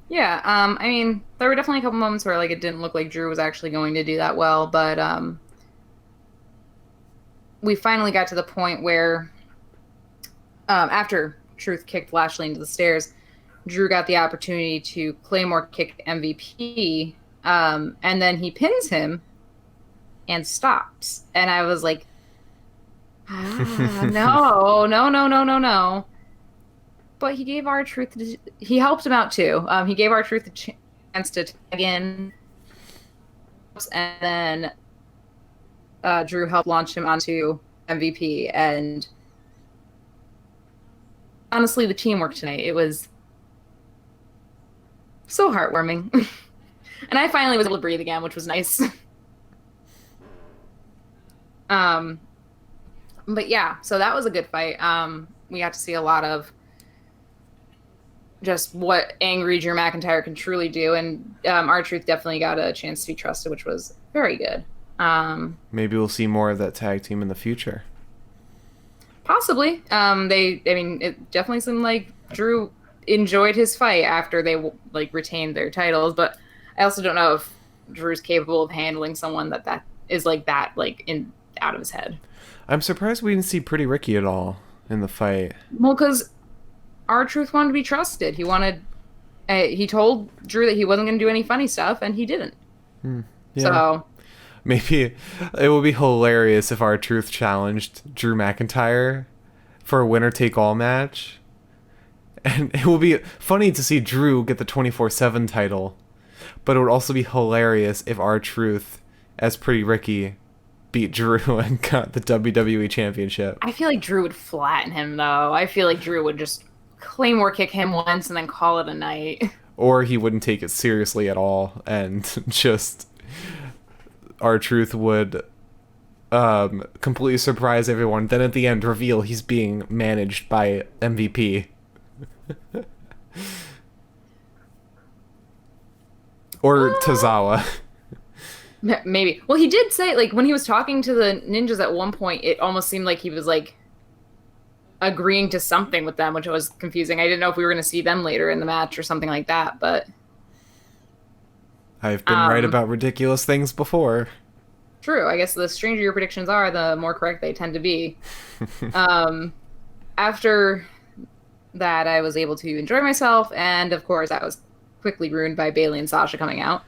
Yeah, I mean, there were definitely a couple moments where like it didn't look like Drew was actually going to do that well, but we finally got to the point where after Truth kicked Lashley into the stairs, Drew got the opportunity to Claymore kick MVP, and then he pins him and stops. And I was like, no. But he gave R-Truth, he helped him out too. He gave R-Truth a chance to tag in, and then Drew helped launch him onto MVP. And honestly, the teamwork tonight, it was so heartwarming. And I finally was able to breathe again, which was nice. But yeah, so that was a good fight. We got to see a lot of just what angry Drew McIntyre can truly do, and R-Truth definitely got a chance to be trusted, which was very good. Maybe we'll see more of that tag team in the future. Possibly. It definitely seemed like Drew enjoyed his fight after they like retained their titles, but I also don't know if Drew's capable of handling someone that is like that, like in out of his head. I'm surprised we didn't see Pretty Ricky at all in the fight. Well, because R-Truth wanted to be trusted. He wanted. He told Drew that he wasn't going to do any funny stuff, and he didn't. Yeah. So maybe it would be hilarious if R-Truth challenged Drew McIntyre for a winner-take-all match. And it will be funny to see Drew get the 24/7 title, but it would also be hilarious if R-Truth, as Pretty Ricky, beat Drew and got the WWE Championship. I feel like Drew would flatten him, though. I feel like Drew would just Claymore kick him once and then call it a night. Or he wouldn't take it seriously at all, and just R-Truth would completely surprise everyone. Then at the end, reveal he's being managed by MVP. Or Tozawa. Maybe. Well, he did say, like, when he was talking to the ninjas at one point, it almost seemed like he was, like, agreeing to something with them, which was confusing. I didn't know if we were going to see them later in the match or something like that, but... I've been right about ridiculous things before. True. I guess the stranger your predictions are, the more correct they tend to be. After that, I was able to enjoy myself, and of course, that was quickly ruined by Bayley and Sasha coming out.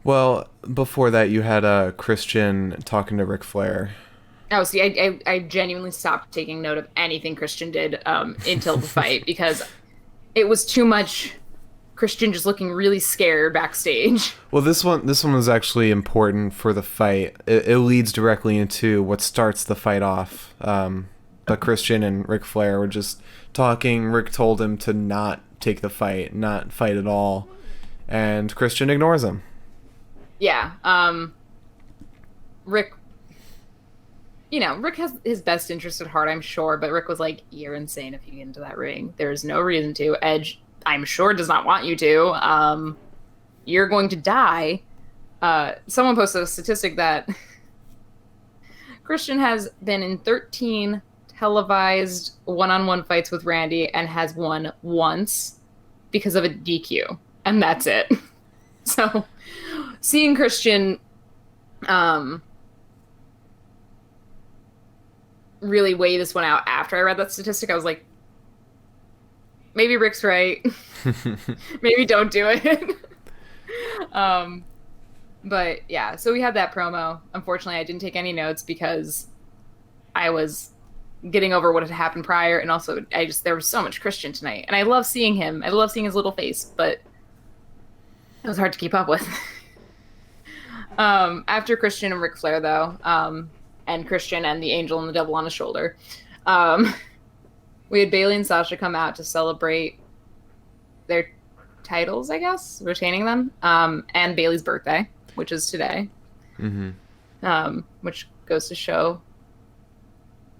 Well, before that, you had Christian talking to Ric Flair. Oh, see, I genuinely stopped taking note of anything Christian did until the fight, because it was too much Christian just looking really scared backstage. Well, this one was actually important for the fight. It leads directly into what starts the fight off. But Christian and Ric Flair were just talking. Rick told him to not take the fight, not fight at all, and Christian ignores him. Yeah, Rick, Rick has his best interest at heart, I'm sure, but Rick was like, you're insane if you get into that ring. There's no reason to. Edge, I'm sure, does not want you to. You're going to die. Someone posted a statistic that Christian has been in 13 televised one-on-one fights with Randy and has won once because of a DQ. And that's it. So seeing Christian really weigh this one out after I read that statistic, I was like, maybe Rick's right. Maybe don't do it. um, but yeah, so we had that promo. Unfortunately, I didn't take any notes because I was getting over what had happened prior, and also there was so much Christian tonight, and I love seeing him. I love seeing his little face, but it was hard to keep up with. After Christian and Ric Flair, though, and Christian and the Angel and the Devil on his shoulder, we had Bayley and Sasha come out to celebrate their titles, I guess, retaining them, and Bayley's birthday, which is today, which goes to show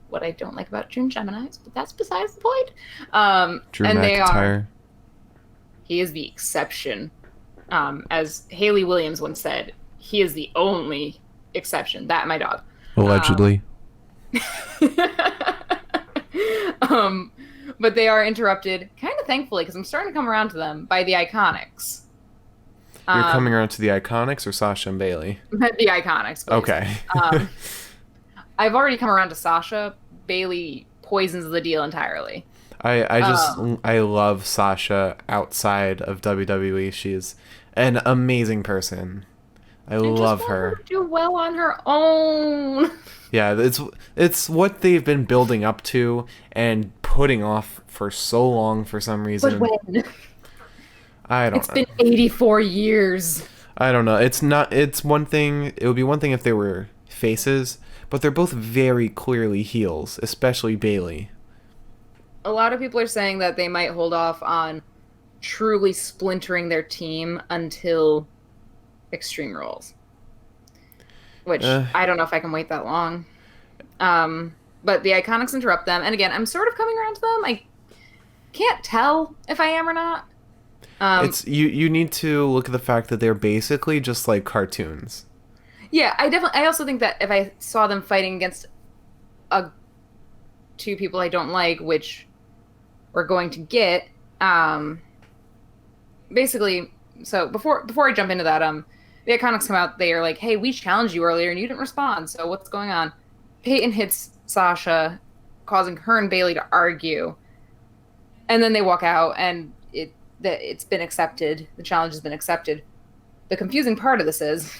what I don't like about June Geminis, but that's besides the point. Drew and McIntyre. He is the exception. As Haley Williams once said, he is the only exception. That, my dog. Allegedly. But they are interrupted, kind of thankfully, because I'm starting to come around to them, by the Iconics. You're coming around to the Iconics or Sasha and Bayley? The Iconics. Please. Okay. I've already come around to Sasha. Bayley poisons the deal entirely. I love Sasha outside of WWE. She's an amazing person. I love her. Do well on her own. Yeah, it's what they've been building up to and putting off for so long for some reason. But when? I don't know. It's been 84 years. I don't know. It's one thing. It would be one thing if they were faces, but they're both very clearly heels, especially Bayley. A lot of people are saying that they might hold off on truly splintering their team until Extreme Rules. Which, I don't know if I can wait that long. But the Iconics interrupt them. And again, I'm sort of coming around to them. I can't tell if I am or not. It's you need to look at the fact that they're basically just like cartoons. Yeah, I also think that if I saw them fighting against two people I don't like, which we're going to get, basically, so before I jump into that, the Iconics come out, they are like, hey, we challenged you earlier and you didn't respond, so what's going on? Peyton hits Sasha, causing her and Bayley to argue, and then they walk out, and it's been accepted. The challenge has been accepted. The confusing part of this is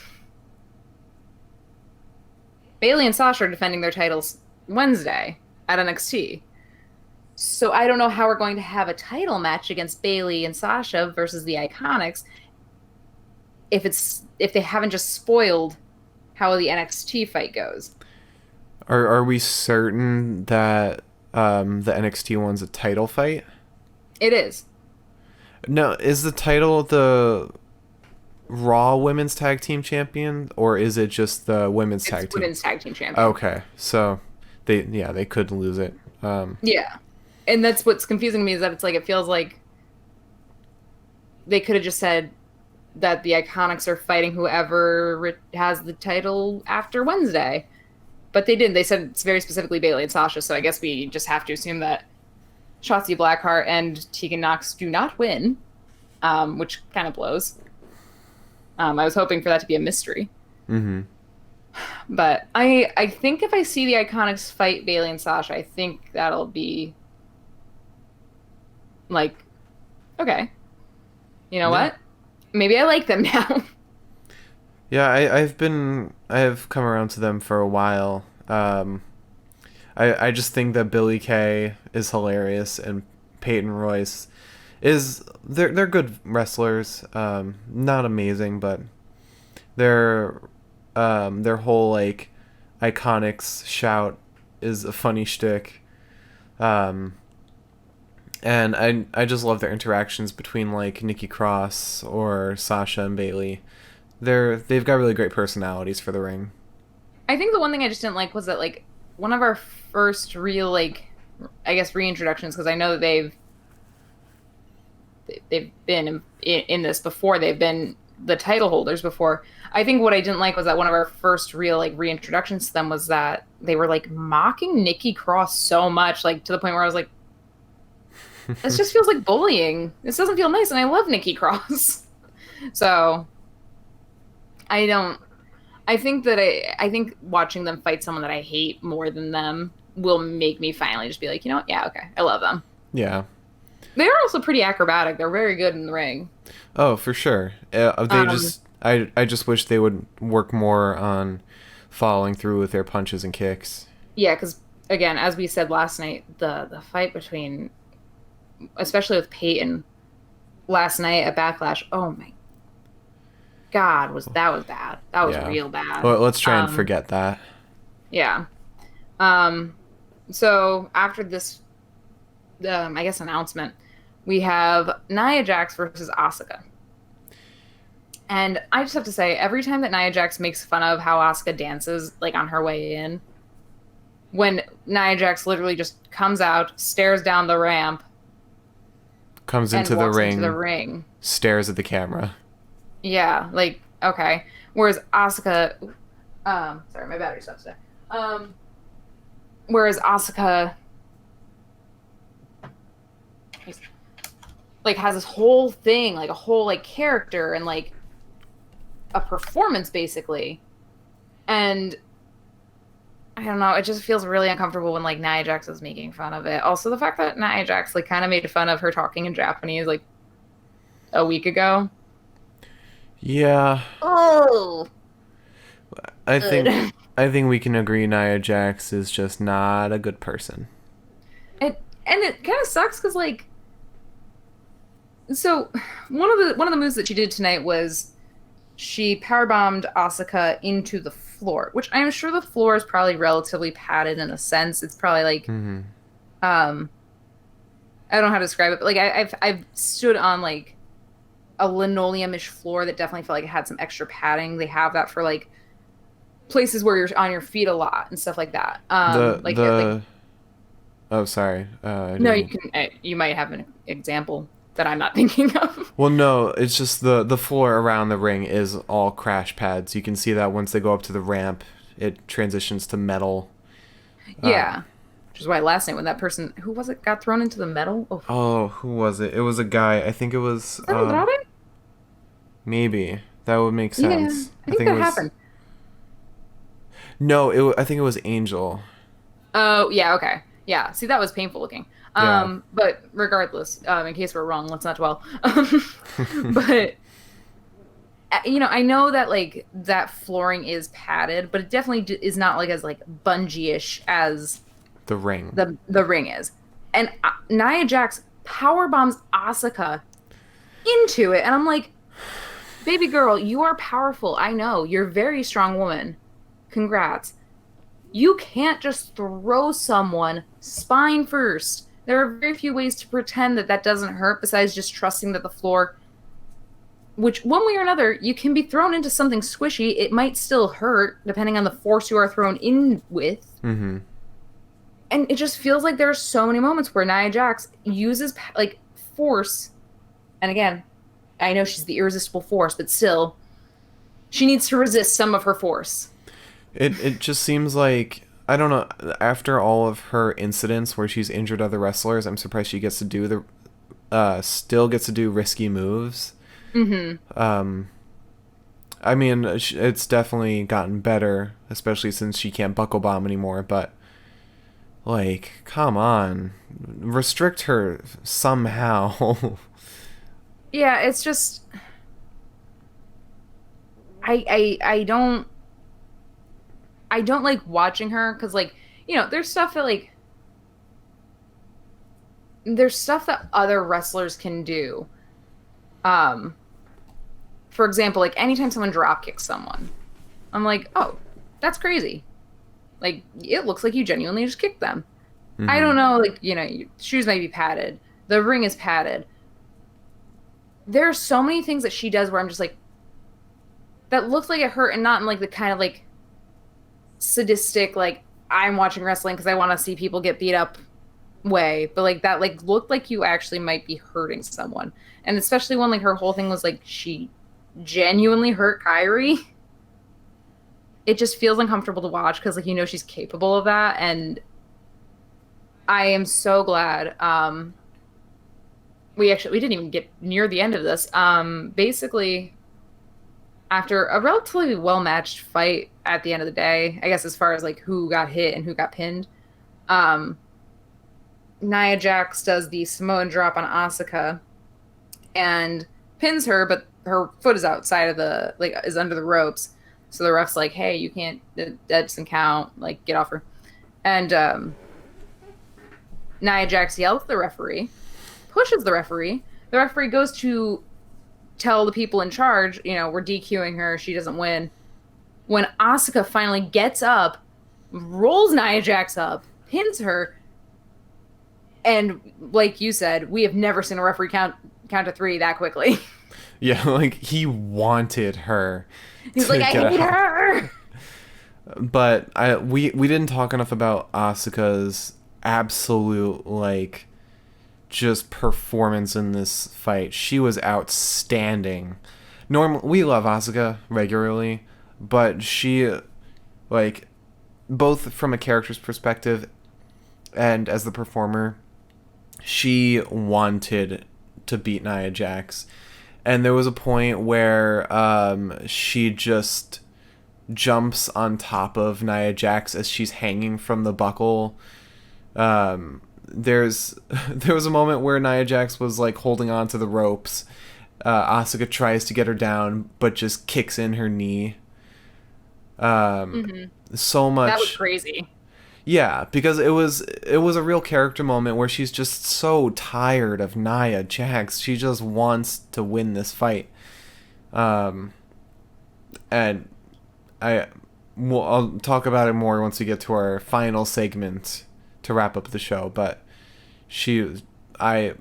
Bayley and Sasha are defending their titles Wednesday at NXT. So I don't know how we're going to have a title match against Bayley and Sasha versus the Iconics if they haven't just spoiled how the NXT fight goes. Are we certain that the NXT one's a title fight? It is. No, is the title the Raw Women's Tag Team Champion, or is it just the Women's Tag Team? It's Women's Tag Team Champion. Okay, so they could lose it. Yeah, and that's what's confusing to me is that it's like it feels like they could have just said that the Iconics are fighting whoever has the title after Wednesday, but they didn't. They said it's very specifically Bayley and Sasha, so I guess we just have to assume that Shotzi Blackheart and Tegan Nox do not win, which kind of blows. I was hoping for that to be a mystery. Mm-hmm. But I think if I see the Iconics fight Bayley and Sasha, I think that'll be like, okay, you know what? Maybe I like them now. Yeah, I have come around to them for a while. I just think that Billie Kay is hilarious and Peyton Royce they're good wrestlers. Not amazing, but their whole like Iconics shout is a funny shtick. And I just love their interactions between like Nikki Cross or Sasha and Bayley. They've got really great personalities for the ring. I think the one thing I just didn't like was that like one of our first real like I guess reintroductions, because I know that they've been in this before. They've been the title holders before. I think what I didn't like was that one of our first real like reintroductions to them was that they were like mocking Nikki Cross so much, like to the point where I was like, this just feels like bullying. This doesn't feel nice, and I love Nikki Cross. So I don't. I think that I think watching them fight someone that I hate more than them will make me finally just be like, you know what? Yeah, okay, I love them. Yeah. They're also pretty acrobatic. They're very good in the ring. Oh, for sure. Um, I just wish they would work more on following through with their punches and kicks. yeah, because again, as we said last night, the fight between, especially with Peyton last night at Backlash. Oh my God, was bad. That was Yeah. real bad. Well, let's try and Um, forget that. yeah. Um, so after this, I guess announcement, we have Nia Jax versus Asuka. And I just have to say, every time that Nia Jax makes fun of how Asuka dances, like on her way in, when Nia Jax literally just comes out, stares down the ramp, Comes and into the walks into the ring, ring. stares at the camera. Yeah, like, okay. Whereas Asuka, sorry, my battery stopped today. Whereas Asuka, like, has this whole thing, like a whole like character and like a performance basically, and I don't know, it just feels really uncomfortable when like Nia Jax is making fun of it. Also, the fact that Nia Jax like kind of made fun of her talking in Japanese like a week ago. Yeah, Oh, I think good. I think we can agree Nia Jax is just not a good person. And it kind of sucks because like so one of the moves that she did tonight was she powerbombed Asuka into the floor, which I'm sure the floor is probably relatively padded in a sense. It's probably like Hmm. um I don't know how to describe it, but like I've stood on like a linoleum-ish floor that definitely felt like it had some extra padding. They have that for like places where you're on your feet a lot and stuff like that. The Like the Oh, sorry. I no, you didn't. can you might have an example that I'm not thinking of. Well, no, it's just the floor around the ring is all crash pads. You can see that once they go up to the ramp, it transitions to metal. Um, Yeah. Which is why last night when that person, who was it, got thrown into the metal? Oh, oh, who was it? It was a guy. I think it was was that Andrade? maybe that would make Yeah, sense. I I think think it that was happened. no. I think it was Angel. Oh, yeah, okay. Yeah, see, that was painful looking. Yeah. But regardless, in case we're wrong, let's not dwell. But I know that like that flooring is padded, but it definitely is not like as like bungee-ish as The ring. the ring is. And Nia Jax power bombs Asuka into it, and I'm like, baby girl, you are powerful. I know you're a very strong woman. Congrats. You can't just throw someone spine first. There are very few ways to pretend that that doesn't hurt besides just trusting that the floor, which one way or another, you can be thrown into something squishy. It might still hurt depending on the force you are thrown in with. Mm-hmm. And it just feels like there are so many moments where Nia Jax uses like force. And again, I know she's the irresistible force, but still, she needs to resist some of her force. It just seems like I don't know. After all of her incidents where she's injured other wrestlers, I'm surprised she gets to do the still gets to do risky moves. Mm-hmm. I mean, it's definitely gotten better, especially since she can't buckle bomb anymore. But like, come on, restrict her somehow. Yeah, it's just I don't like watching her because like there's stuff that other wrestlers can do. Um, for example, like anytime someone drop kicks someone, I'm like, oh, that's crazy. Like it looks like you genuinely just kicked them. I Hmm. don't know, like your shoes might be padded, the ring is padded. There are so many things that she does where I'm just like, that looks like it hurt, and not in like the kind of like sadistic like I'm watching wrestling because I want to see people get beat up way, but like that like looked like you actually might be hurting someone. And especially when like her whole thing was like she genuinely hurt Kyrie. It just feels uncomfortable to watch because like she's capable of that, and I am so glad we didn't even get near the end of this. Basically after a relatively well-matched fight at the end of the day, I guess as far as like who got hit and who got pinned, um, Nia Jax does the Samoan drop on Asuka and pins her, but her foot is outside of the like is under the ropes. So the ref's like, "Hey, you can't. That doesn't count. Like, get off her." And Nia Jax yells at the referee, pushes the referee. The referee goes to tell the people in charge, we're DQing her. She doesn't win. When Asuka finally gets up, rolls Nia Jax up, pins her, and like you said, we have never seen a referee count to 3 that quickly. Yeah, like he wanted her. He's like, I hate her. But we didn't talk enough about Asuka's absolute like just performance in this fight. She was outstanding. Normally, we love Asuka regularly, but she, like, both from a character's perspective and as the performer, she wanted to beat Nia Jax. And there was a point where she just jumps on top of Nia Jax as she's hanging from the buckle. There was a moment where Nia Jax was like holding on to the ropes. Asuka tries to get her down, but just kicks in her knee. So much. That was crazy. Yeah, because it was a real character moment where she's just so tired of Nia Jax. She just wants to win this fight. And I'll talk about it more once we get to our final segment to wrap up the show, but I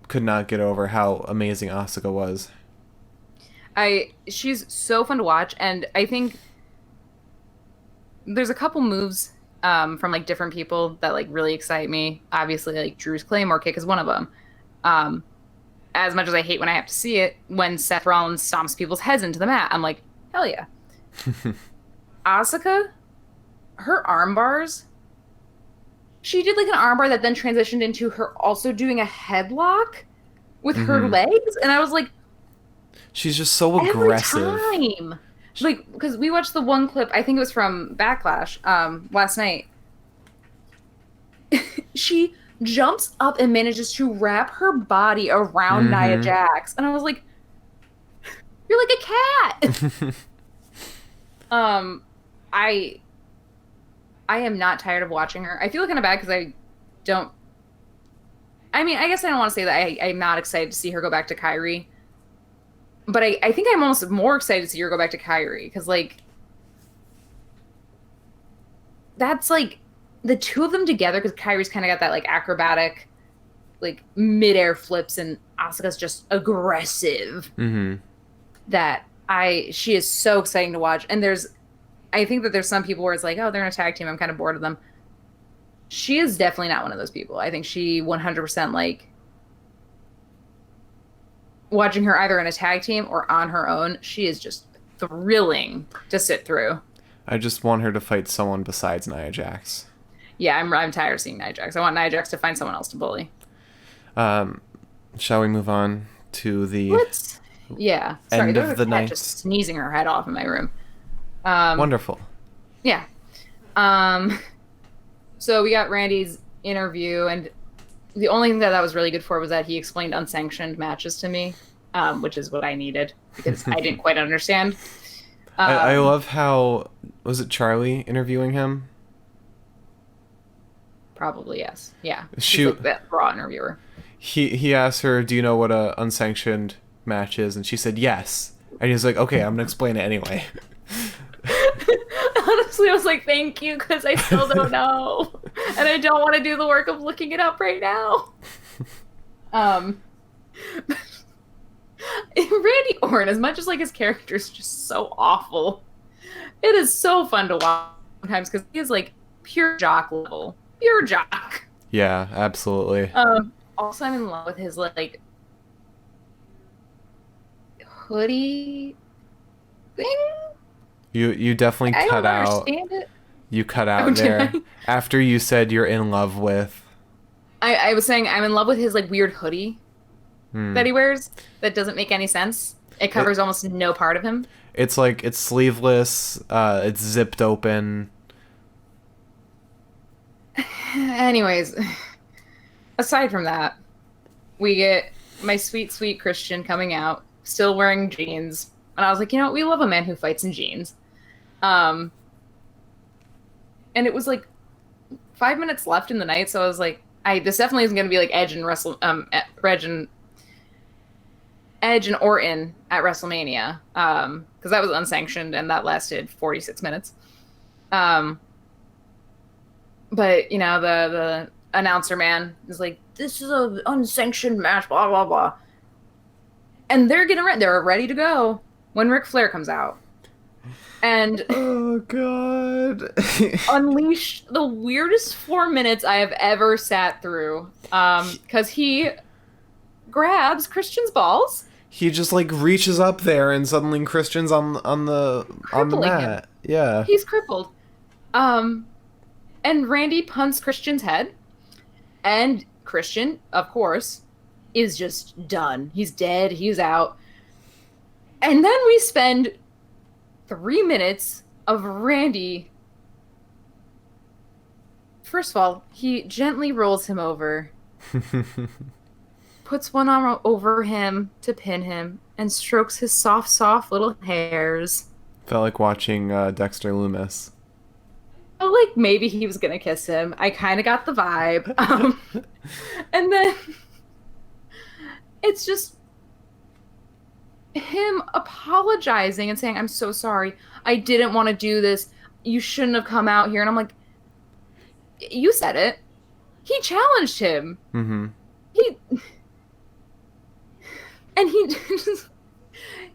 could not get over how amazing Asuka was. She's so fun to watch, and I think there's a couple moves from like different people that like really excite me. Obviously, like Drew's Claymore kick is one of them. As much as I hate when I have to see it, when Seth Rollins stomps people's heads into the mat, I'm like, hell yeah. Asuka, her arm bars. She did like an armbar that then transitioned into her also doing a headlock with her legs, and I was like, she's just so aggressive. Every time. Like, because we watched the one clip, I think it was from Backlash last night. She jumps up and manages to wrap her body around Nia Jax, and I was like, "You're like a cat." I am not tired of watching her. I feel kind of bad because I guess I don't want to say that I'm not excited to see her go back to Kyrie. But I think I'm almost more excited to see her go back to Kyrie. Because, like, that's, like, the two of them together. Because Kyrie's kind of got that, like, acrobatic, like, midair flips. And Asuka's just aggressive. She is so exciting to watch. And I think that there's some people where it's like, oh, they're in a tag team. I'm kind of bored of them. She is definitely not one of those people. I think she 100% like watching her either in a tag team or on her own. She is just thrilling to sit through. I just want her to fight someone besides Nia Jax. Yeah, I'm tired of seeing Nia Jax. I want Nia Jax to find someone else to bully. Shall we move on to the end of the night? Just sneezing her head off in my room. Wonderful. Yeah. So we got Randy's interview, and the only thing that was really good for was that he explained unsanctioned matches to me, which is what I needed because I didn't quite understand. I love how, was it Charlie interviewing him? Probably, yes. Yeah. She's like that raw interviewer. He asked her, do you know what a unsanctioned match is? And she said, yes. And he's like, okay, I'm going to explain it anyway. Honestly, I was like, thank you, because I still don't know. And I don't want to do the work of looking it up right now. Randy Orton, as much as like his character is just so awful, it is so fun to watch sometimes because he is like pure jock level. Pure jock. Yeah, absolutely. Also, I'm in love with his like hoodie thing. You definitely cut out. I don't understand it. You cut out there after you said you're in love with. I was saying I'm in love with his like weird hoodie that he wears that doesn't make any sense. It covers almost no part of him. It's like, it's sleeveless, it's zipped open. Anyways, aside from that, we get my sweet, sweet Christian coming out, still wearing jeans. And I was like, you know what? We love a man who fights in jeans. And it was like 5 minutes left in the night, so I was like, this definitely isn't going to be like Edge and Orton at WrestleMania, because that was unsanctioned and that lasted 46 minutes. But you know, the announcer man is like, "This is an unsanctioned match," blah blah blah, and they're ready to go when Ric Flair comes out. And oh god, unleashed the weirdest 4 minutes I have ever sat through. Because he grabs Christian's balls. He just like reaches up there, and suddenly Christian's on the mat. Him. Yeah, he's crippled. And Randy punts Christian's head, and Christian, of course, is just done. He's dead. He's out. And then we spend 3 minutes of Randy. First of all, he gently rolls him over, puts one arm over him to pin him, and strokes his soft, soft little hairs. Felt like watching Dexter Loomis. Felt like maybe he was gonna kiss him. I kind of got the vibe. And then it's just him apologizing and saying, "I'm so sorry. I didn't want to do this. You shouldn't have come out here." And I'm like, you said it. He challenged him. Mm-hmm.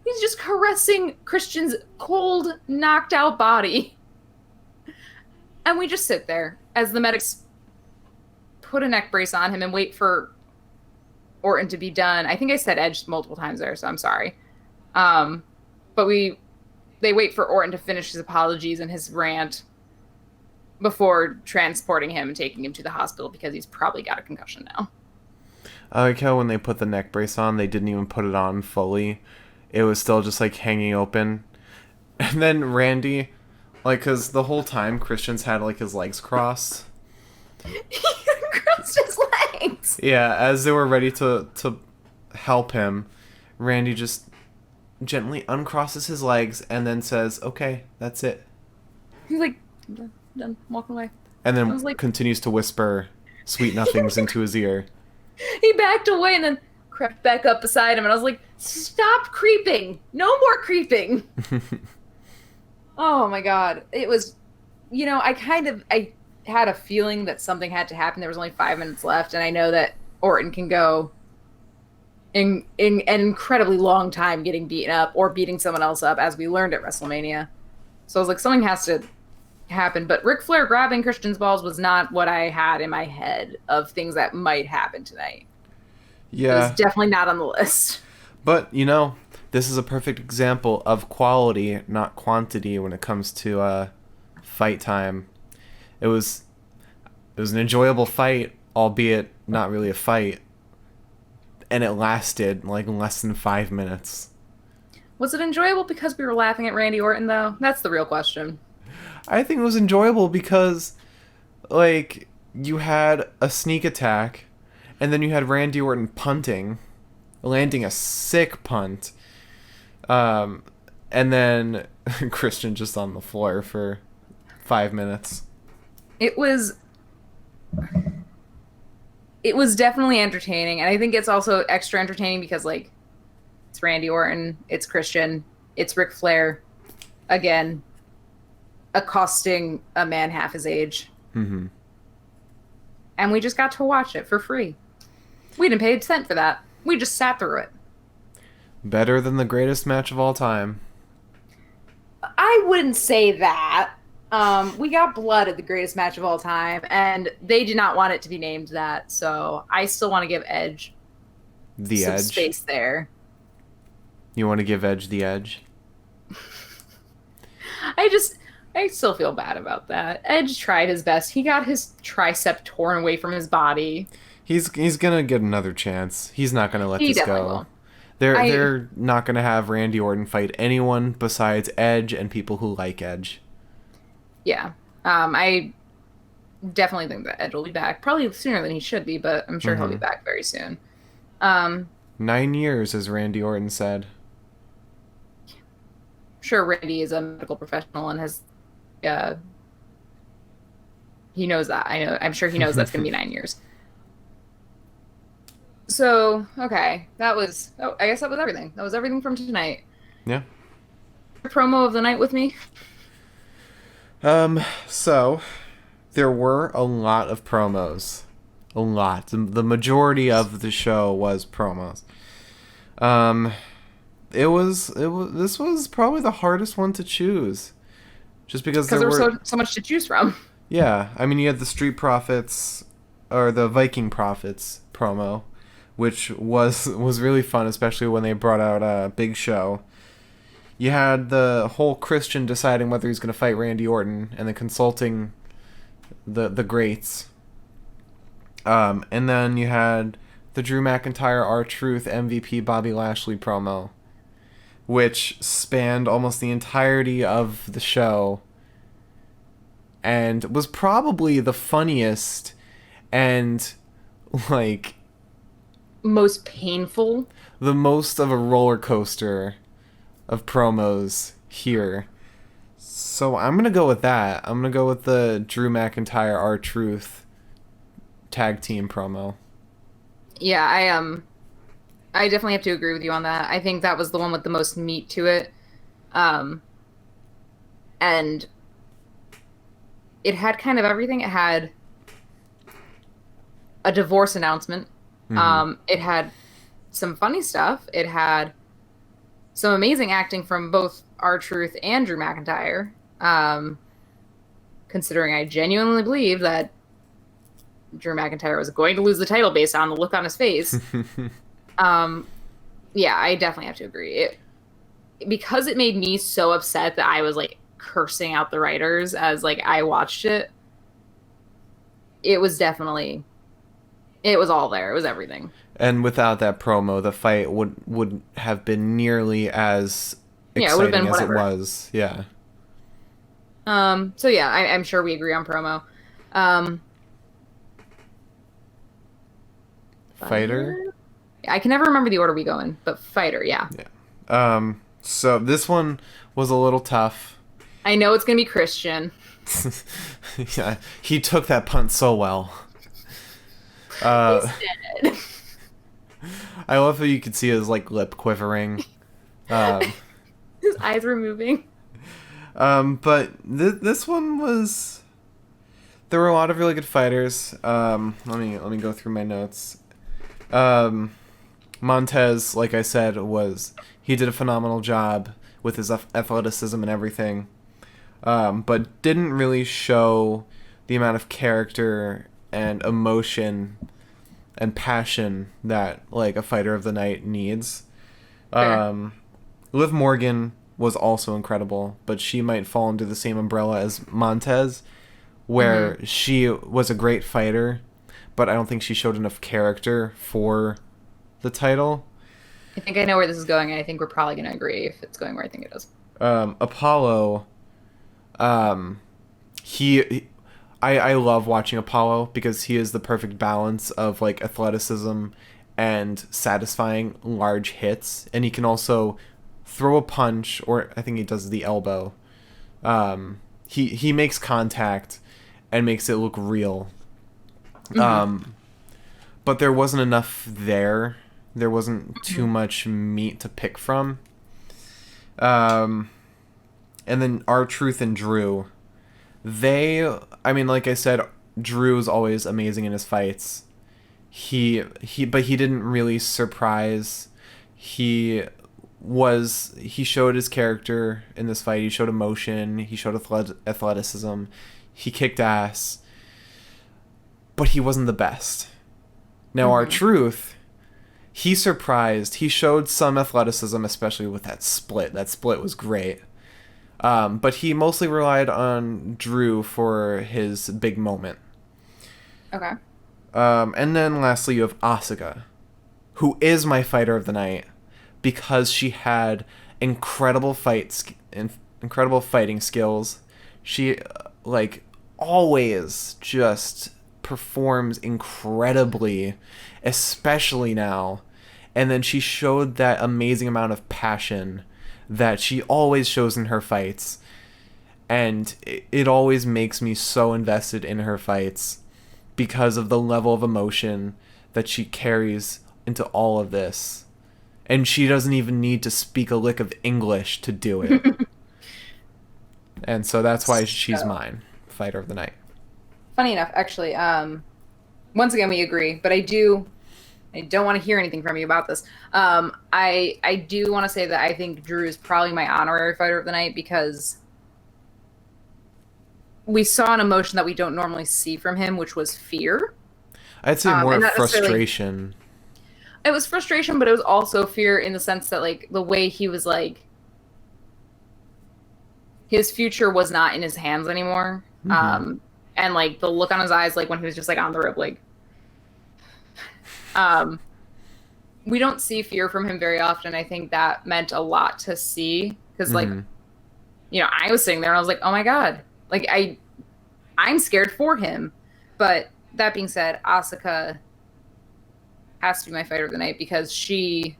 He's just caressing Christian's cold, knocked out body. And we just sit there as the medics put a neck brace on him and wait for Orton to be done. I think I said Edge multiple times there, so I'm sorry. But they wait for Orton to finish his apologies and his rant before transporting him and taking him to the hospital because he's probably got a concussion now. I like how when they put the neck brace on, they didn't even put it on fully. It was still just like hanging open. And then Randy, like, because the whole time Christian's had like his legs crossed. He crossed his legs. Yeah, as they were ready to help him, Randy just gently uncrosses his legs and then says, "Okay, that's it." He's like, done, walking away. And then like, continues to whisper sweet nothings into his ear. He backed away and then crept back up beside him, and I was like, "Stop creeping! No more creeping!" Oh my god. It was, you know, I had a feeling that something had to happen. There was only 5 minutes left, and I know that Orton can go in an incredibly long time getting beaten up or beating someone else up, as we learned at WrestleMania. So I was like, something has to happen. But Ric Flair grabbing Christian's balls was not what I had in my head of things that might happen tonight. Yeah. It was definitely not on the list. But, you know, this is a perfect example of quality, not quantity, when it comes to fight time. It was an enjoyable fight, albeit not really a fight. And it lasted like less than 5 minutes. Was it enjoyable because we were laughing at Randy Orton, though? That's the real question. I think it was enjoyable because, like, you had a sneak attack, and then you had Randy Orton punting, landing a sick punt, and then Christian just on the floor for 5 minutes. It was definitely entertaining, and I think it's also extra entertaining because, like, it's Randy Orton, it's Christian, it's Ric Flair, again, accosting a man half his age. Mm-hmm. And we just got to watch it for free. We didn't pay a cent for that. We just sat through it. Better than the greatest match of all time. I wouldn't say that. We got blood at the greatest match of all time, and they did not want it to be named that, so I still want to give Edge some Edge space there. You want to give Edge the edge? I still feel bad about that. Edge tried his best. He got his tricep torn away from his body. He's gonna get another chance. He's not gonna let this go. Will. They're not going to have Randy Orton fight anyone besides Edge and people who like Edge. Yeah. I definitely think that Edge will be back. Probably sooner than he should be, but I'm sure he'll be back very soon. 9 years, as Randy Orton said. Sure, Randy is a medical professional and has, he knows that. I'm sure he knows that's going to be 9 years. So, okay, I guess that was everything. That was everything from tonight. Yeah. Promo of the night with me. So there were a lot of promos. A lot. The majority of the show was promos. This was probably the hardest one to choose. Just because there was so much to choose from. Yeah, I mean, you had the Street Profits, or the Viking Profits promo, which was really fun, especially when they brought out Big Show. You had the whole Christian deciding whether he's going to fight Randy Orton, and then consulting the greats. And then you had the Drew McIntyre R-Truth MVP Bobby Lashley promo, which spanned almost the entirety of the show, and was probably the funniest and, like, most painful. The most of a roller coaster of promos here. So I'm going to go with that. I'm going to go with the Drew McIntyre R-Truth tag team promo. Yeah, I definitely have to agree with you on that. I think that was the one with the most meat to it. And it had kind of everything. It had a divorce announcement. It had some funny stuff. It had some amazing acting from both R-Truth and Drew McIntyre. Considering I genuinely believe that Drew McIntyre was going to lose the title based on the look on his face. Yeah, I definitely have to agree. Because it made me so upset that I was like cursing out the writers as like I watched it. It was all there. It was everything. And without that promo, the fight would have been nearly as exciting as it was. Yeah. So yeah, I'm sure we agree on promo. Fighter? I can never remember the order we go in, but fighter, yeah. Yeah. So this one was a little tough. I know it's gonna be Christian. Yeah, he took that punt so well. He's dead. I love how you could see his like lip quivering. His eyes were moving. But this one was. There were a lot of really good fighters. Let me go through my notes. Montez, like I said, he did a phenomenal job with his athleticism and everything, but didn't really show the amount of character and emotion and passion that like a fighter of the night needs. Liv Morgan was also incredible, but she might fall under the same umbrella as Montez, where she was a great fighter, but I don't think she showed enough character for the title. I think I know where this is going, and I think we're probably going to agree if it's going where I think it is. Apollo, I love watching Apollo because he is the perfect balance of like athleticism and satisfying large hits, and he can also throw a punch, or I think he does the elbow. He makes contact and makes it look real. But there wasn't enough there. There wasn't too much meat to pick from. And then R-Truth and Drew. Like I said, Drew is always amazing in his fights. But he didn't really surprise. He showed his character in this fight. He showed emotion. He showed athleticism. He kicked ass. But he wasn't the best. Now, R-Truth, he surprised. He showed some athleticism, especially with that split. That split was great. But he mostly relied on Drew for his big moment. Okay. And then lastly, you have Asuka, who is my fighter of the night, because she had incredible incredible fighting skills. She like always just performs incredibly, especially now. And then she showed that amazing amount of passion that she always shows in her fights. And it always makes me so invested in her fights because of the level of emotion that she carries into all of this. And she doesn't even need to speak a lick of English to do it. And so that's why she's mine. Fighter of the night. Funny enough, actually, once again, we agree, but I don't want to hear anything from you about this. I do want to say that I think Drew is probably my honorary fighter of the night because we saw an emotion that we don't normally see from him, which was fear. I'd say more frustration. It was frustration, but it was also fear in the sense that, like, the way he was, like, his future was not in his hands anymore. Mm-hmm. And, like, the look on his eyes, like, when he was just, like, on the rope, like... we don't see fear from him very often. I think that meant a lot to see. Because, like, you know, I was sitting there and I was like, oh, my God. Like, I'm scared for him. But that being said, Asuka has to be my fighter of the night because she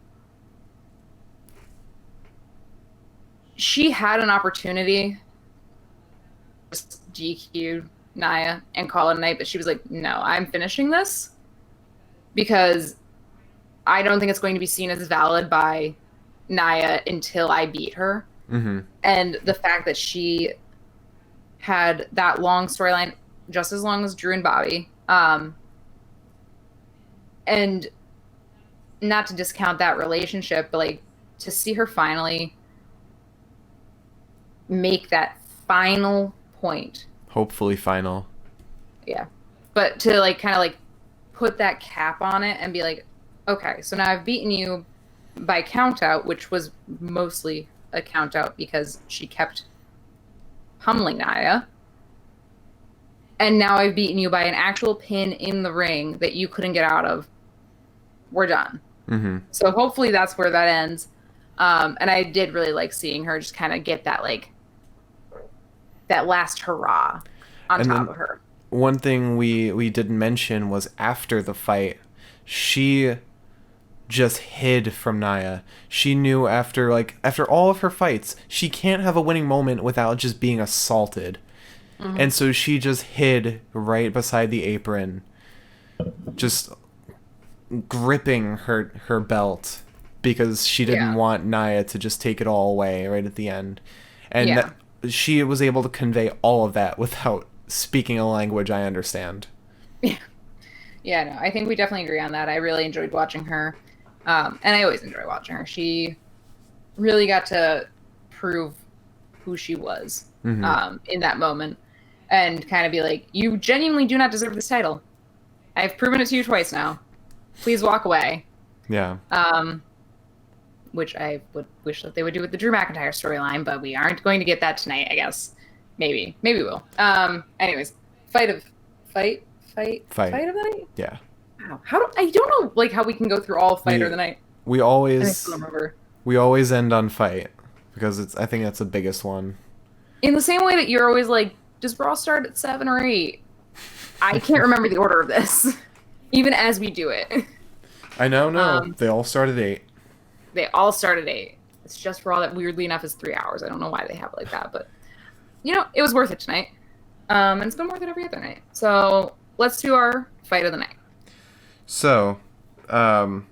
had an opportunity to just GQ Nia and call it a night, but she was like, no, I'm finishing this because I don't think it's going to be seen as valid by Nia until I beat her. Mm-hmm. And the fact that she had that long storyline, just as long as Drew and Bobby, and not to discount that relationship, but like to see her finally make that final point. Hopefully final. Yeah. But to like kind of like put that cap on it and be like, okay, so now I've beaten you by count out, which was mostly a count out because she kept pummeling Nia. And now I've beaten you by an actual pin in the ring that you couldn't get out of. We're done. Mm-hmm. So hopefully that's where that ends. And I did really like seeing her just kind of get that, like, that last hurrah on top of her. One thing we didn't mention was after the fight, she just hid from Nia. She knew after all of her fights, she can't have a winning moment without just being assaulted. Mm-hmm. And so she just hid right beside the apron, just gripping her belt because she didn't want Nia to just take it all away right at the end. And she was able to convey all of that without speaking a language I understand. Yeah, no, I think we definitely agree on that. I really enjoyed watching her. And I always enjoy watching her. She really got to prove who she was in that moment. And kind of be like, you genuinely do not deserve this title. I've proven it to you twice now. Please walk away. Yeah. Which I would wish that they would do with the Drew McIntyre storyline, but we aren't going to get that tonight, I guess. Maybe we'll. Anyways, fight of the night? Yeah. Wow. I don't know like how we can go through all fight of the night. We always end on fight because I think that's the biggest one. In the same way that you're always like, does Raw start at 7 or 8? I can't remember the order of this, even as we do it. I know, no. They all start at 8. They all start at 8. It's just Raw that weirdly enough is 3 hours. I don't know why they have it like that, but you know, it was worth it tonight. And it's been worth it every other night. So let's do our fight of the night. So, gotta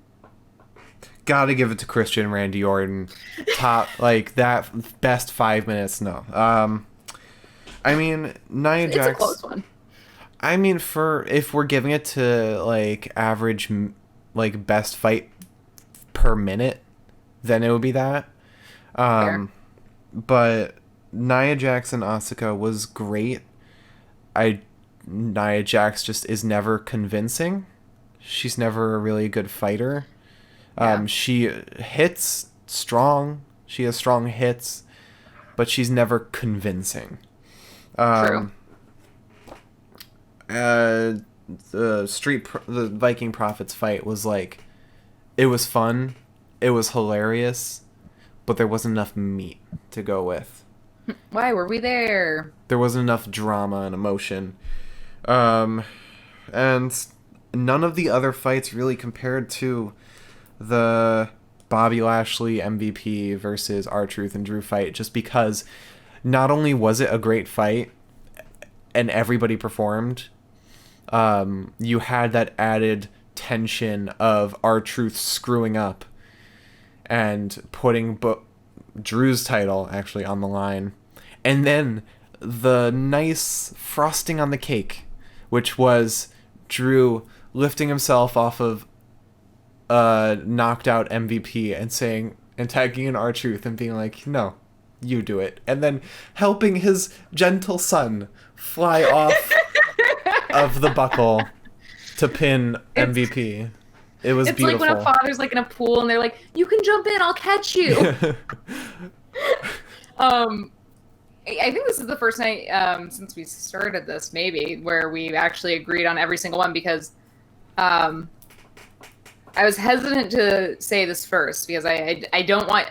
give it to Christian Randy Orton. Top, like, that best 5 minutes, no. I mean, Nia Jax... It's a close one. I mean, if we're giving it to, like, average, like, best fight per minute, then it would be that. But Nia Jax and Asuka was great. Nia Jax just is never convincing. She's never a really good fighter. She hits strong. She has strong hits, but she's never convincing. True. The Viking Profits fight was like, it was fun, it was hilarious, but there wasn't enough meat to go with. Why were we there? There wasn't enough drama and emotion. And none of the other fights really compared to the Bobby Lashley MVP versus R-Truth and Drew fight, just because not only was it a great fight and everybody performed, you had that added tension of R-Truth screwing up and putting Drew's title actually on the line. And then the nice frosting on the cake, which was Drew lifting himself off of knocked out MVP and tagging in R-Truth and being like, no, you do it. And then helping his gentle son fly off of the buckle to pin MVP. It was beautiful. It's like when a father's like in a pool and they're like, you can jump in, I'll catch you. I think this is the first night since we started this, maybe, where we actually agreed on every single one, because I was hesitant to say this first because I don't want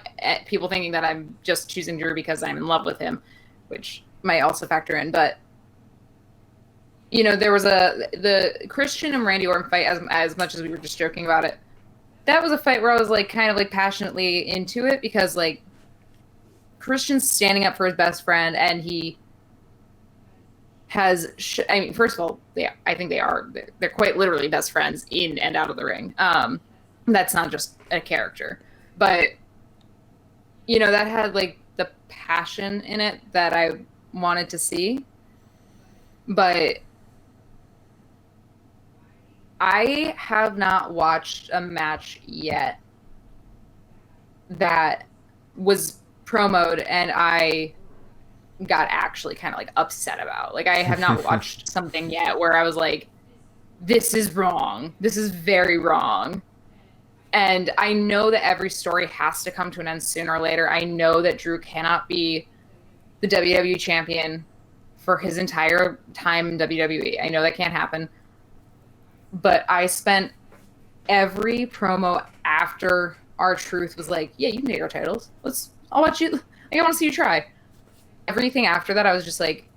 people thinking that I'm just choosing Drew because I'm in love with him, which might also factor in. But, you know, there was the Christian and Randy Orton fight, as much as we were just joking about it. That was a fight where I was like kind of like passionately into it because like Christian's standing up for his best friend, and he has. I mean, first of all, I think they're quite literally best friends in and out of the ring. That's not just a character, but you know that had like the passion in it that I wanted to see. But I have not watched a match yet that was promoted and I got actually kind of like upset about. Like, I have not watched something yet where I was like, this is wrong. This is very wrong. And I know that every story has to come to an end sooner or later. I know that Drew cannot be the WWE champion for his entire time in WWE. I know that can't happen. But I spent every promo after R-Truth was like, yeah, you can take our titles. I'll watch you. I want to see you try. Everything after that, I was just like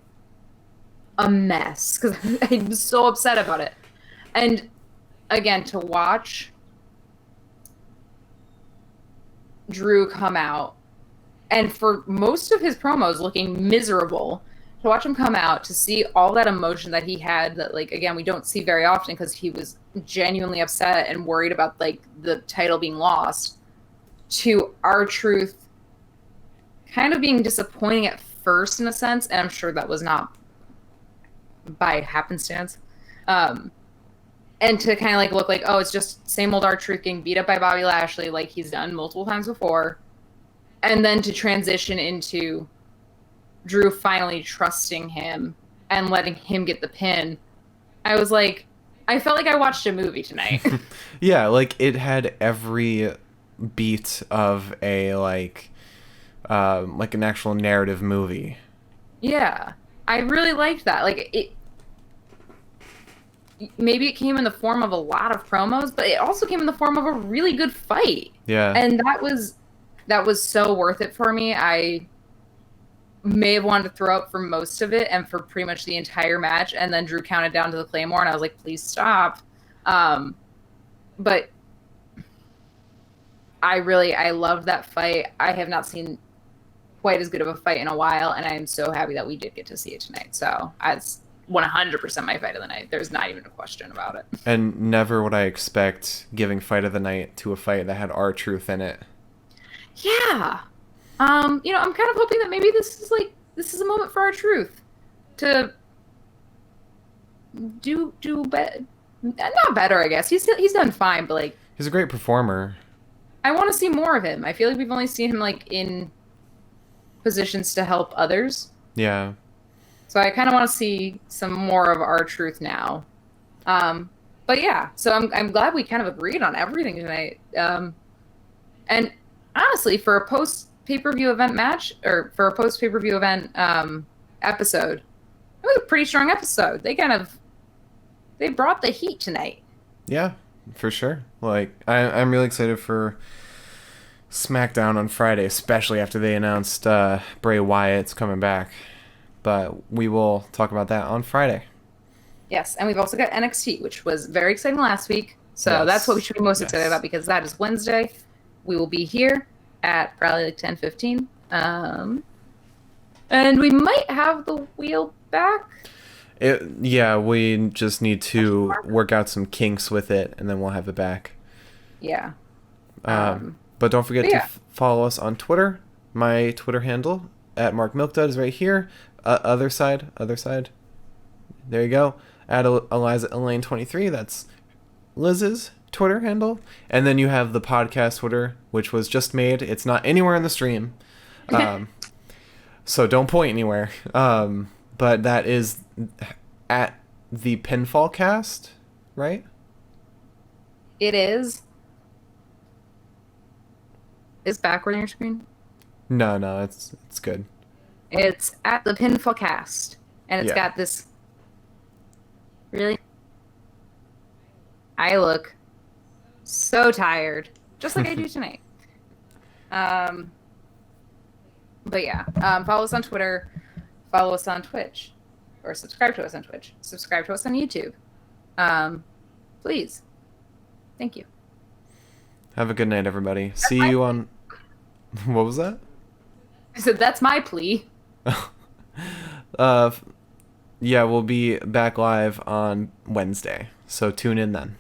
a mess because I was so upset about it. And again, to watch Drew come out and for most of his promos looking miserable, to watch him come out, to see all that emotion that he had that, like, again, we don't see very often because he was genuinely upset and worried about like the title being lost, to R-Truth kind of being disappointing at first in a sense, and I'm sure that was not by happenstance. And to kind of like look like, oh, it's just same old R-Truth getting beat up by Bobby Lashley like he's done multiple times before. And then to transition into Drew finally trusting him and letting him get the pin. I was like, I felt like I watched a movie tonight. Yeah, like it had every beat of a like an actual narrative movie. Yeah, I really liked that. Like it, maybe it came in the form of a lot of promos, but it also came in the form of a really good fight. Yeah, and that was so worth it for me. I may have wanted to throw up for most of it and for pretty much the entire match, and then Drew counted down to the Claymore, and I was like, please stop. But I loved that fight. I have not seen quite as good of a fight in a while, and I am so happy that we did get to see it tonight. So it's 100% my fight of the night. There's not even a question about it. And never would I expect giving fight of the night to a fight that had R-Truth in it. Yeah. You know, I'm kind of hoping that maybe this is a moment for R-Truth to do better. Not better, I guess. He's done fine, but like, he's a great performer. I want to see more of him. I feel like we've only seen him like in positions to help others. Yeah. So I kind of want to see some more of R-Truth now. But yeah, so I'm glad we kind of agreed on everything tonight. And honestly, for a post pay-per-view event match, or for a post pay-per-view event episode, it was a pretty strong episode. They brought the heat tonight. Yeah, for sure. Like I'm really excited for SmackDown on Friday, especially after they announced Bray Wyatt's coming back. But we will talk about that on Friday. Yes, and we've also got NXT, which was very exciting last week. So Yes. that's what we should be most excited Yes. about, because that is Wednesday. We will be here at probably like 10:15. And we might have the wheel back. Yeah, we just need to work out some kinks with it, and then we'll have it back. Yeah. But don't forget to follow us on Twitter. My Twitter handle at Mark Milkdud is right here. Other side. There you go. At Eliza Elaine 23. That's Liz's Twitter handle. And then you have the podcast Twitter, which was just made. It's not anywhere in the stream, so don't point anywhere. But that is at the Pinfall Cast, right? It is. Is backward on your screen? No, it's good. It's at the Pinfall Cast, and it's got this. Really? I look so tired, just like I do tonight. But yeah, follow us on Twitter, follow us on Twitch, or subscribe to us on Twitch, subscribe to us on YouTube. Please. Thank you. Have a good night, everybody. See you on... What was that? I said that's my plea. Yeah, we'll be back live on Wednesday, so tune in then.